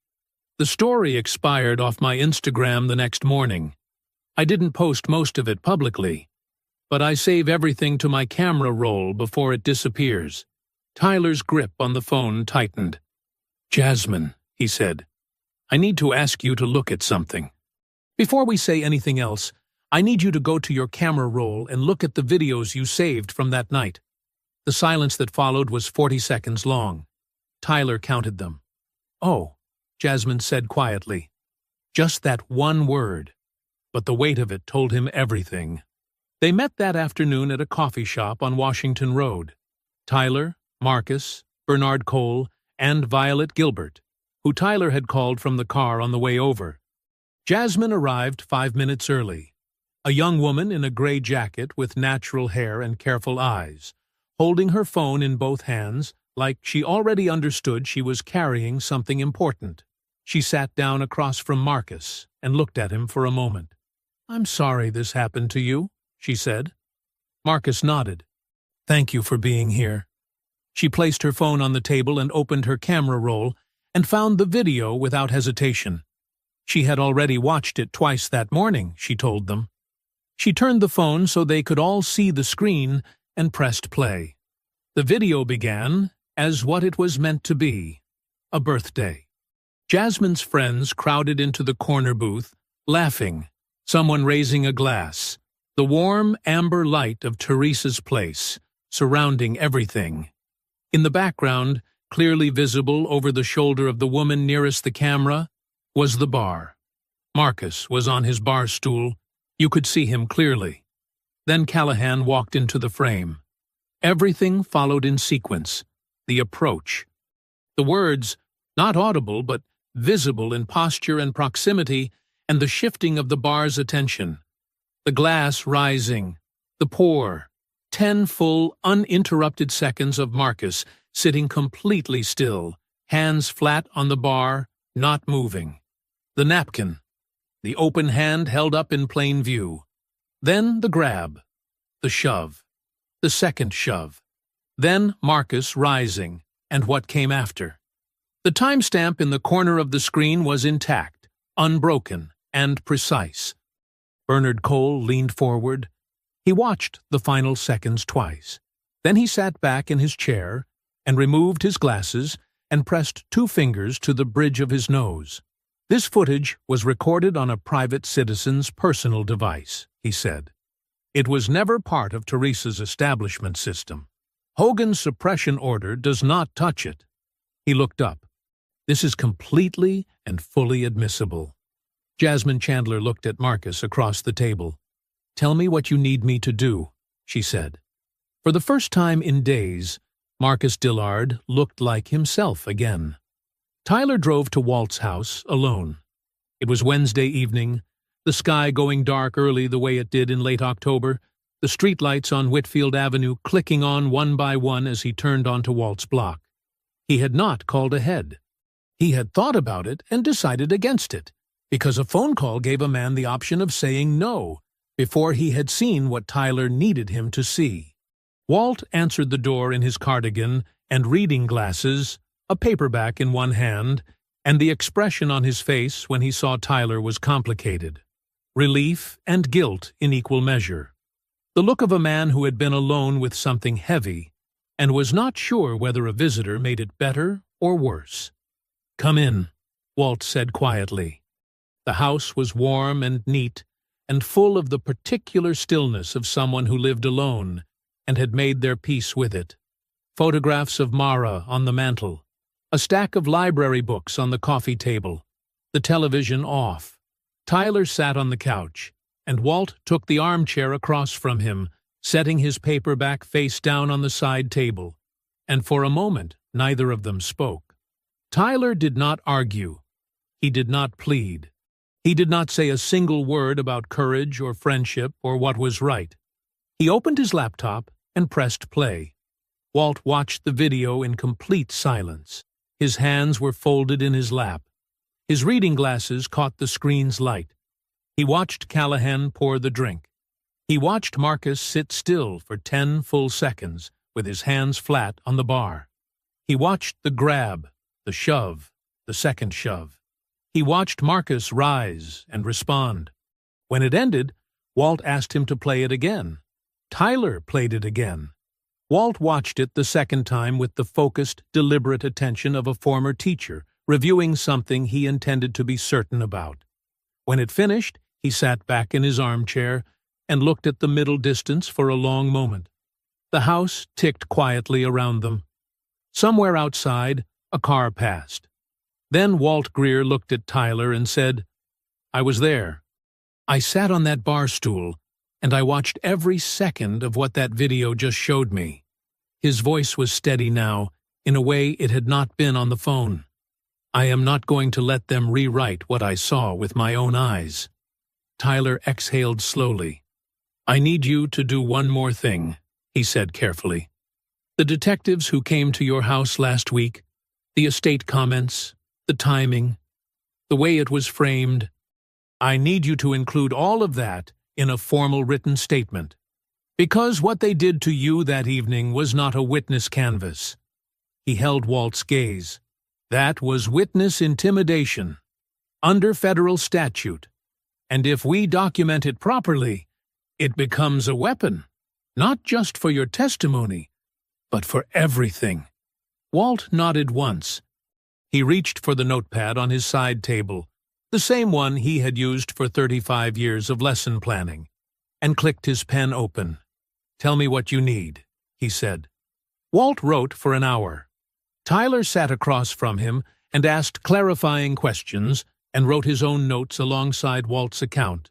"The story expired off my Instagram the next morning. I didn't post most of it publicly, but I save everything to my camera roll before it disappears." Tyler's grip on the phone tightened. "Jasmine," he said, "I need to ask you to look at something. Before we say anything else, I need you to go to your camera roll and look at the videos you saved from that night." The silence that followed was 40 seconds long. Tyler counted them. "Oh," Jasmine said quietly. Just that one word, but the weight of it told him everything. They met that afternoon at a coffee shop on Washington Road. Tyler, Marcus, Bernard Cole, and Violet Gilbert, who Tyler had called from the car on the way over. Jasmine arrived 5 minutes early, a young woman in a gray jacket with natural hair and careful eyes, holding her phone in both hands like she already understood she was carrying something important. She sat down across from Marcus and looked at him for a moment. "I'm sorry this happened to you," she said. Marcus nodded. "Thank you for being here." She placed her phone on the table and opened her camera roll and found the video without hesitation. She had already watched it twice that morning, she told them. She turned the phone so they could all see the screen and pressed play. The video began as what it was meant to be, a birthday. Jasmine's friends crowded into the corner booth, laughing, someone raising a glass, the warm amber light of Teresa's place, surrounding everything. In the background, clearly visible over the shoulder of the woman nearest the camera, was the bar. Marcus was on his bar stool. You could see him clearly. Then Callahan walked into the frame. Everything followed in sequence. The approach. The words, not audible but visible in posture and proximity, and the shifting of the bar's attention. The glass rising. The pour. 10 full, uninterrupted seconds of Marcus sitting completely still, hands flat on the bar, not moving. The napkin. The open hand held up in plain view. Then the grab. The shove. The second shove. Then Marcus rising, and what came after. The timestamp in the corner of the screen was intact, unbroken, and precise. Bernard Cole leaned forward. He watched the final seconds twice. Then he sat back in his chair and removed his glasses and pressed 2 fingers to the bridge of his nose. This footage was recorded on a private citizen's personal device, he said. It was never part of Teresa's establishment system. Hogan's suppression order does not touch it. He looked up. This is completely and fully admissible. Jasmine Chandler looked at Marcus across the table. Tell me what you need me to do, she said. For the first time in days, Marcus Dillard looked like himself again. Tyler drove to Walt's house alone. It was Wednesday evening, the sky going dark early the way it did in late October, the streetlights on Whitfield Avenue clicking on one by one as he turned onto Walt's block. He had not called ahead. He had thought about it and decided against it, because a phone call gave a man the option of saying no before he had seen what Tyler needed him to see. Walt answered the door in his cardigan and reading glasses, a paperback in one hand, and the expression on his face when he saw Tyler was complicated. Relief and guilt in equal measure. The look of a man who had been alone with something heavy and was not sure whether a visitor made it better or worse. "Come in," Walt said quietly. The house was warm and neat and full of the particular stillness of someone who lived alone and had made their peace with it. Photographs of Mara on the mantel, a stack of library books on the coffee table, the television off. Tyler sat on the couch, and Walt took the armchair across from him, setting his paperback face down on the side table, and for a moment neither of them spoke. Tyler did not argue. He did not plead. He did not say a single word about courage or friendship or what was right. He opened his laptop and pressed play. Walt watched the video in complete silence. His hands were folded in his lap. His reading glasses caught the screen's light. He watched Callahan pour the drink. He watched Marcus sit still for 10 full seconds with his hands flat on the bar. He watched the grab, the shove, the second shove. He watched Marcus rise and respond. When it ended, Walt asked him to play it again. Tyler played it again. Walt watched it the second time with the focused, deliberate attention of a former teacher, reviewing something he intended to be certain about. When it finished, he sat back in his armchair and looked at the middle distance for a long moment. The house ticked quietly around them. Somewhere outside, a car passed. Then Walt Greer looked at Tyler and said, "I was there. I sat on that bar stool, and I watched every second of what that video just showed me." His voice was steady now, in a way it had not been on the phone. "I am not going to let them rewrite what I saw with my own eyes." Tyler exhaled slowly. "I need you to do one more thing," he said carefully. "The detectives who came to your house last week, the estate comments, the timing, the way it was framed, I need you to include all of that in a formal written statement. Because what they did to you that evening was not a witness canvas." He held Walt's gaze. That was witness intimidation, under federal statute, and if we document it properly, it becomes a weapon, not just for your testimony, but for everything. Walt nodded once. He reached for the notepad on his side table, the same one he had used for 35 years of lesson planning, and clicked his pen open. "Tell me what you need," he said. Walt wrote for an hour. Tyler sat across from him and asked clarifying questions and wrote his own notes alongside Walt's account.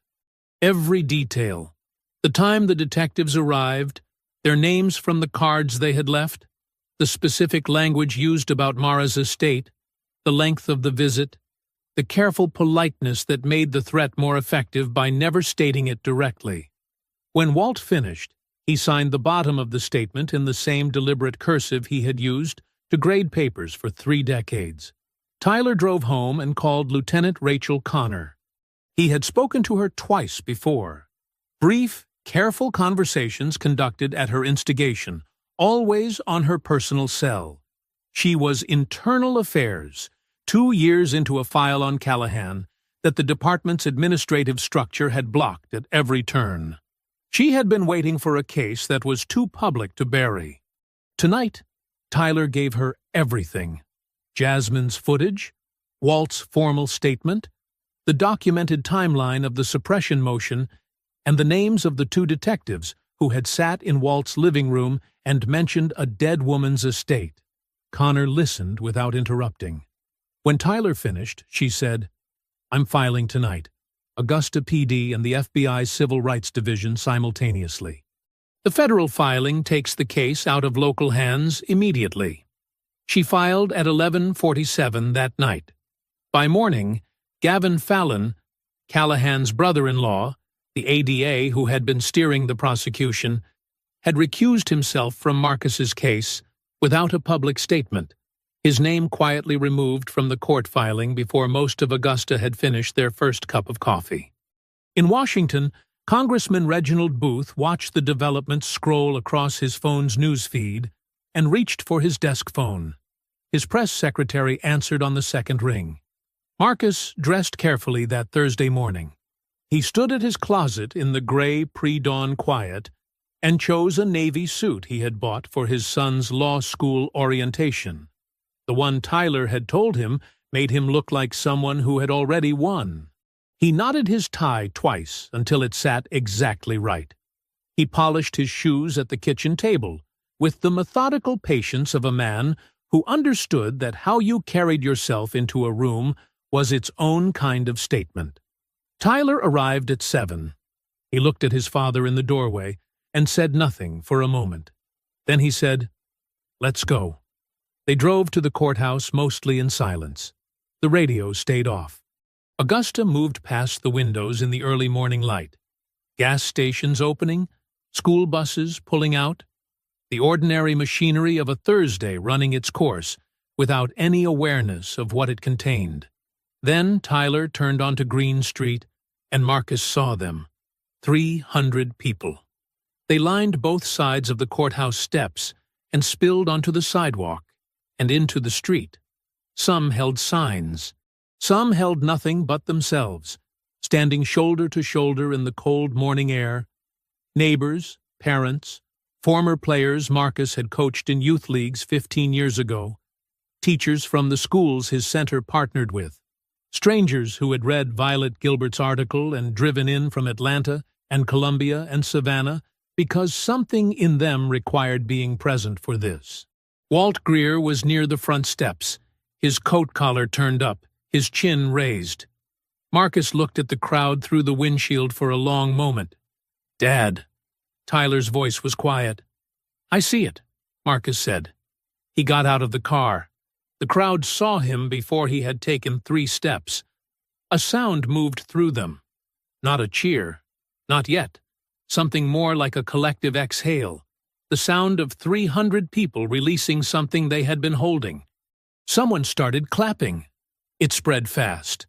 Every detail, the time the detectives arrived, their names from the cards they had left, the specific language used about Mara's estate, the length of the visit, the careful politeness that made the threat more effective by never stating it directly. When Walt finished, he signed the bottom of the statement in the same deliberate cursive he had used to grade papers for 3 decades. Tyler drove home and called Lieutenant Rachel Connor. He had spoken to her twice before. Brief, careful conversations conducted at her instigation, always on her personal cell. She was Internal Affairs, 2 years into a file on Callahan that the department's administrative structure had blocked at every turn. She had been waiting for a case that was too public to bury. Tonight, Tyler gave her everything. Jasmine's footage, Walt's formal statement, the documented timeline of the suppression motion, and the names of the 2 detectives who had sat in Walt's living room and mentioned a dead woman's estate. Connor listened without interrupting. When Tyler finished, she said, "I'm filing tonight. Augusta PD and the FBI Civil Rights Division simultaneously. The federal filing takes the case out of local hands immediately." She filed at 11:47 that night. By morning, Gavin Fallon, Callahan's brother-in-law, the ADA who had been steering the prosecution, had recused himself from Marcus's case without a public statement, his name quietly removed from the court filing before most of Augusta had finished their first cup of coffee. In Washington, Congressman Reginald Booth watched the developments scroll across his phone's news feed and reached for his desk phone. His press secretary answered on the second ring. Marcus dressed carefully that Thursday morning. He stood at his closet in the gray pre-dawn quiet and chose a navy suit he had bought for his son's law school orientation. The one Tyler had told him made him look like someone who had already won. He knotted his tie twice until it sat exactly right. He polished his shoes at the kitchen table with the methodical patience of a man who understood that how you carried yourself into a room was its own kind of statement. Tyler arrived at 7. He looked at his father in the doorway and said nothing for a moment. Then he said, "Let's go." They drove to the courthouse mostly in silence. The radio stayed off. Augusta moved past the windows in the early morning light. Gas stations opening, school buses pulling out, the ordinary machinery of a Thursday running its course without any awareness of what it contained. Then Tyler turned onto Green Street, and Marcus saw them. 300 people. They lined both sides of the courthouse steps and spilled onto the sidewalk and into the street. Some held signs. Some held nothing but themselves, standing shoulder to shoulder in the cold morning air. Neighbors, parents, former players Marcus had coached in youth leagues 15 years ago, teachers from the schools his center partnered with, strangers who had read Violet Gilbert's article and driven in from Atlanta and Columbia and Savannah because something in them required being present for this. Walt Greer was near the front steps, his coat collar turned up, his chin raised. Marcus looked at the crowd through the windshield for a long moment. "Dad." Tyler's voice was quiet. "I see it," Marcus said. He got out of the car. The crowd saw him before he had taken 3 steps. A sound moved through them. Not a cheer. Not yet. Something more like a collective exhale. The sound of 300 people releasing something they had been holding. Someone started clapping. It spread fast.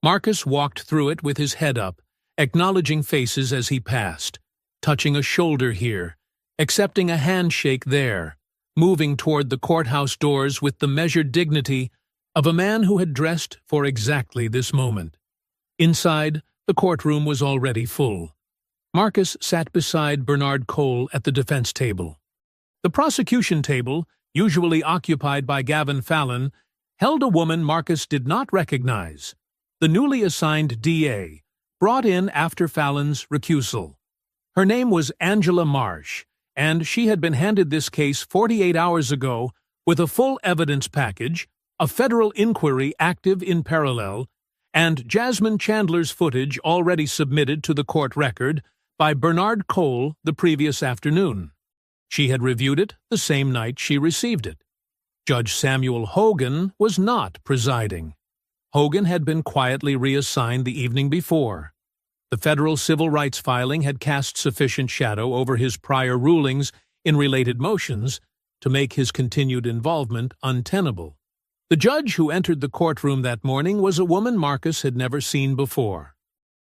Marcus walked through it with his head up, acknowledging faces as he passed, touching a shoulder here, accepting a handshake there, moving toward the courthouse doors with the measured dignity of a man who had dressed for exactly this moment. Inside, the courtroom was already full. Marcus sat beside Bernard Cole at the defense table. The prosecution table, usually occupied by Gavin Fallon, held a woman Marcus did not recognize, the newly assigned DA, brought in after Fallon's recusal. Her name was Angela Marsh, and she had been handed this case 48 hours ago with a full evidence package, a federal inquiry active in parallel, and Jasmine Chandler's footage already submitted to the court record by Bernard Cole the previous afternoon. She had reviewed it the same night she received it. Judge Samuel Hogan was not presiding. Hogan had been quietly reassigned the evening before. The federal civil rights filing had cast sufficient shadow over his prior rulings in related motions to make his continued involvement untenable. The judge who entered the courtroom that morning was a woman Marcus had never seen before.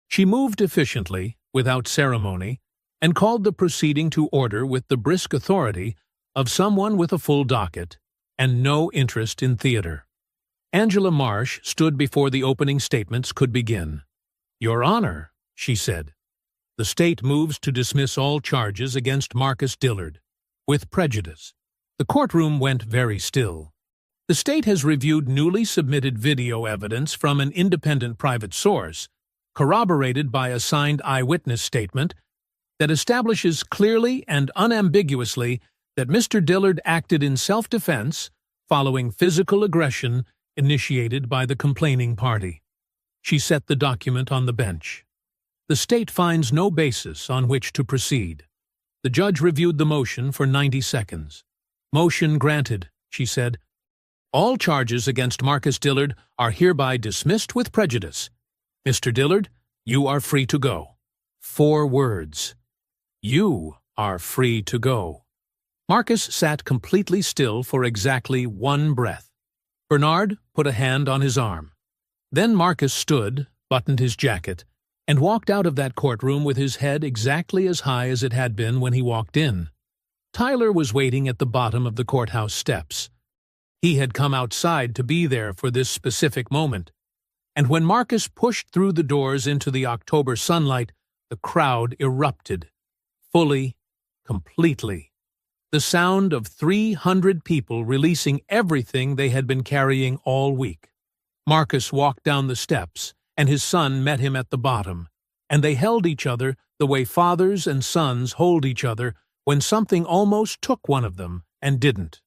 She moved efficiently, without ceremony, and called the proceeding to order with the brisk authority of someone with a full docket and no interest in theater. Angela Marsh stood before the opening statements could begin. "Your Honor," she said, "the state moves to dismiss all charges against Marcus Dillard, with prejudice." The courtroom went very still. The state has reviewed newly submitted video evidence from an independent private source, corroborated by a signed eyewitness statement, that establishes clearly and unambiguously that Mr. Dillard acted in self-defense following physical aggression initiated by the complaining party. She set the document on the bench. The state finds no basis on which to proceed. The judge reviewed the motion for 90 seconds. "Motion granted," she said. "All charges against Marcus Dillard are hereby dismissed with prejudice. Mr. Dillard, you are free to go." 4 words. You are free to go. Marcus sat completely still for exactly 1 breath. Bernard put a hand on his arm. Then Marcus stood, buttoned his jacket, and walked out of that courtroom with his head exactly as high as it had been when he walked in. Tyler was waiting at the bottom of the courthouse steps. He had come outside to be there for this specific moment, and when Marcus pushed through the doors into the October sunlight, the crowd erupted. Fully, completely. The sound of 300 people releasing everything they had been carrying all week. Marcus walked down the steps, and his son met him at the bottom, and they held each other the way fathers and sons hold each other when something almost took one of them and didn't.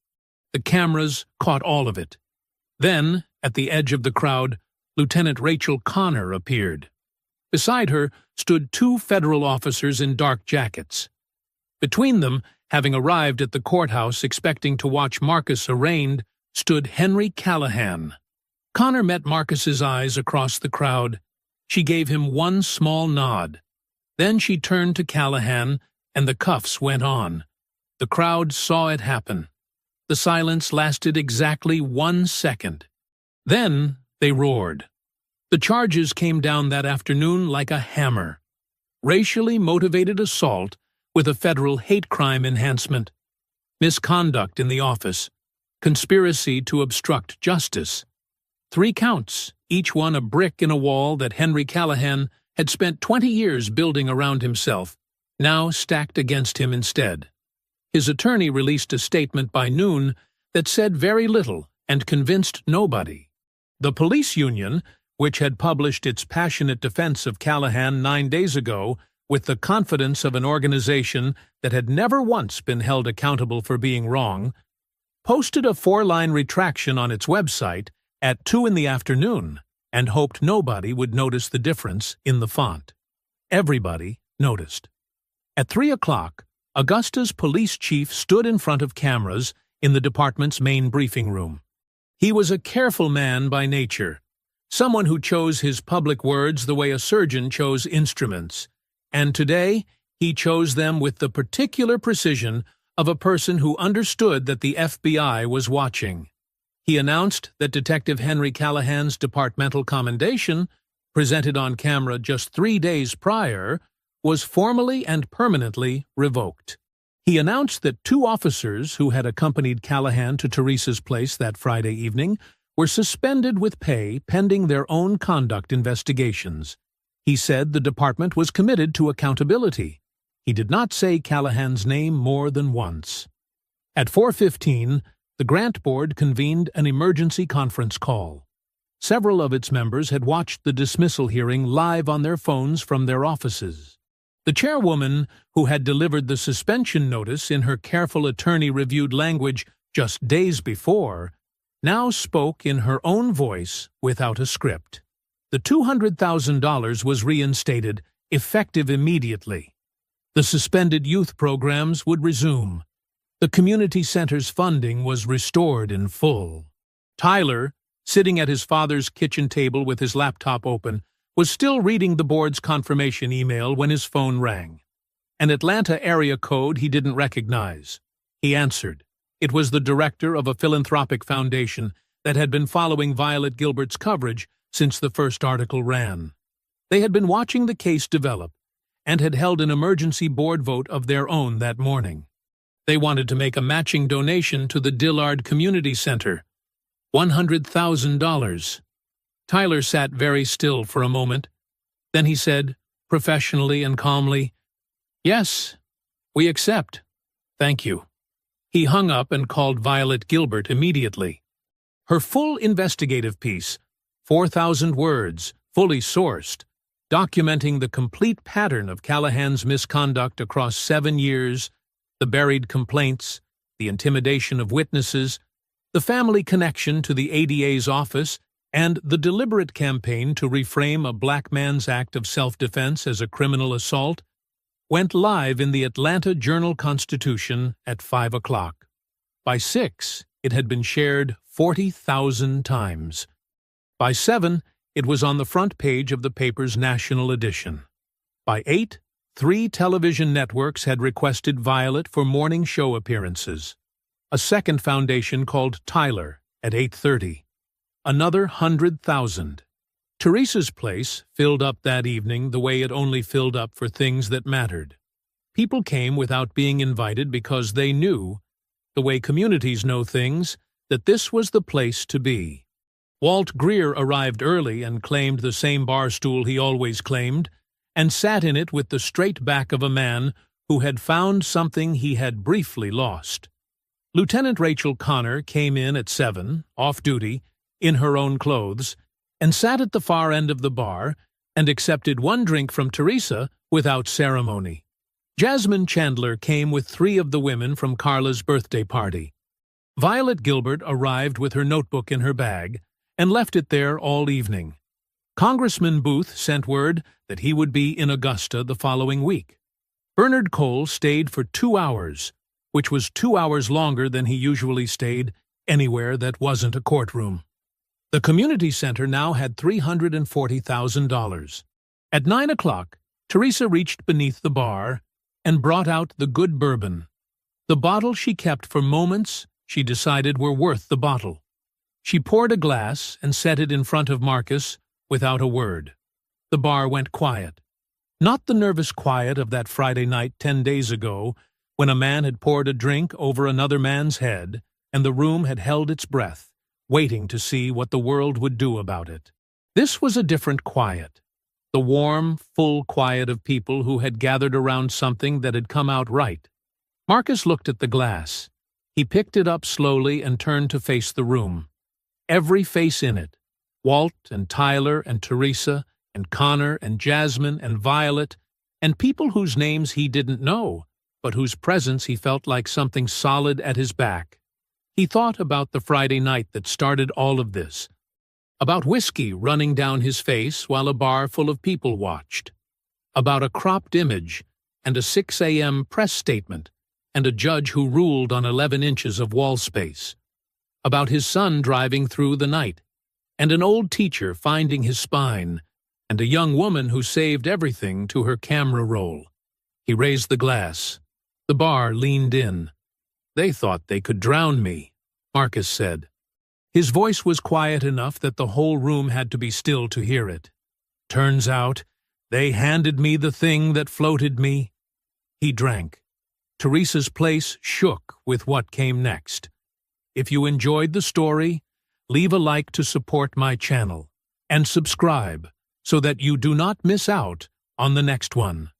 The cameras caught all of it. Then, at the edge of the crowd, Lieutenant Rachel Connor appeared. Beside her stood 2 federal officers in dark jackets. Between them, having arrived at the courthouse expecting to watch Marcus arraigned, stood Henry Callahan. Connor met Marcus's eyes across the crowd. She gave him one small nod. Then she turned to Callahan, and the cuffs went on. The crowd saw it happen. The silence lasted exactly 1 second. Then they roared. The charges came down that afternoon like a hammer. Racially motivated assault with a federal hate crime enhancement, misconduct in the office, conspiracy to obstruct justice. 3 counts, each one a brick in a wall that Henry Callahan had spent 20 years building around himself, now stacked against him instead. His attorney released a statement by noon that said very little and convinced nobody. The police union, which had published its passionate defense of Callahan 9 days ago with the confidence of an organization that had never once been held accountable for being wrong, posted a 4-line retraction on its website at 2 in the afternoon and hoped nobody would notice the difference in the font. Everybody noticed. At 3 o'clock, Augusta's police chief stood in front of cameras in the department's main briefing room. He was a careful man by nature, someone who chose his public words the way a surgeon chose instruments, and today he chose them with the particular precision of a person who understood that the FBI was watching. He announced that Detective Henry Callahan's departmental commendation, presented on camera just 3 days prior, was formally and permanently revoked. He announced that 2 officers who had accompanied Callahan to Teresa's place that Friday evening were suspended with pay pending their own conduct investigations. He said the department was committed to accountability. He did not say Callahan's name more than once. At 4:15, the Grant Board convened an emergency conference call. Several of its members had watched the dismissal hearing live on their phones from their offices. The chairwoman, who had delivered the suspension notice in her careful attorney-reviewed language just days before, now spoke in her own voice without a script. The $200,000 was reinstated, effective immediately. The suspended youth programs would resume. The community center's funding was restored in full. Tyler, sitting at his father's kitchen table with his laptop open, was still reading the board's confirmation email when his phone rang. An Atlanta area code he didn't recognize. He answered. It was the director of a philanthropic foundation that had been following Violet Gilbert's coverage since the first article ran. They had been watching the case develop and had held an emergency board vote of their own that morning. They wanted to make a matching donation to the Dillard Community Center. $100,000. Tyler sat very still for a moment. Then he said, professionally and calmly, "Yes, we accept. Thank you." He hung up and called Violet Gilbert immediately. Her full investigative piece, 4,000 words, fully sourced, documenting the complete pattern of Callahan's misconduct across 7 years, the buried complaints, the intimidation of witnesses, the family connection to the ADA's office, and the deliberate campaign to reframe a black man's act of self-defense as a criminal assault, went live in the Atlanta Journal-Constitution at 5 o'clock. By 6, it had been shared 40,000 times. By 7, it was on the front page of the paper's national edition. By 8, 3 television networks had requested Violet for morning show appearances. A second foundation called Tyler at 8:30. Another 100,000. Teresa's place filled up that evening the way it only filled up for things that mattered. People came without being invited because they knew, the way communities know things, that this was the place to be. Walt Greer arrived early and claimed the same bar stool he always claimed, and sat in it with the straight back of a man who had found something he had briefly lost. Lieutenant Rachel Connor came in at 7, off duty, in her own clothes, and sat at the far end of the bar and accepted one drink from Teresa without ceremony. Jasmine Chandler came with 3 of the women from Carla's birthday party. Violet Gilbert arrived with her notebook in her bag and left it there all evening. Congressman Booth sent word that he would be in Augusta the following week. Bernard Cole stayed for 2 hours, which was 2 hours longer than he usually stayed anywhere that wasn't a courtroom. The community center now had $340,000. At 9 o'clock, Teresa reached beneath the bar and brought out the good bourbon. The bottle she kept for moments she decided were worth the bottle. She poured a glass and set it in front of Marcus without a word. The bar went quiet. Not the nervous quiet of that Friday night 10 days ago when a man had poured a drink over another man's head and the room had held its breath, waiting to see what the world would do about it. This was a different quiet. The warm, full quiet of people who had gathered around something that had come out right. Marcus looked at the glass. He picked it up slowly and turned to face the room. Every face in it, Walt and Tyler and Teresa and Connor and Jasmine and Violet, and people whose names he didn't know, but whose presence he felt like something solid at his back. He thought about the Friday night that started all of this, about whiskey running down his face while a bar full of people watched, about a cropped image and a 6 a.m. press statement and a judge who ruled on 11 inches of wall space, about his son driving through the night, and an old teacher finding his spine, and a young woman who saved everything to her camera roll. He raised the glass. The bar leaned in. "They thought they could drown me," Marcus said. His voice was quiet enough that the whole room had to be still to hear it. "Turns out, they handed me the thing that floated me." He drank. Teresa's place shook with what came next. If you enjoyed the story, leave a like to support my channel, and subscribe so that you do not miss out on the next one.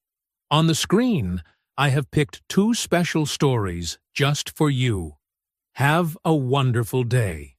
On the screen, I have picked 2 special stories just for you. Have a wonderful day.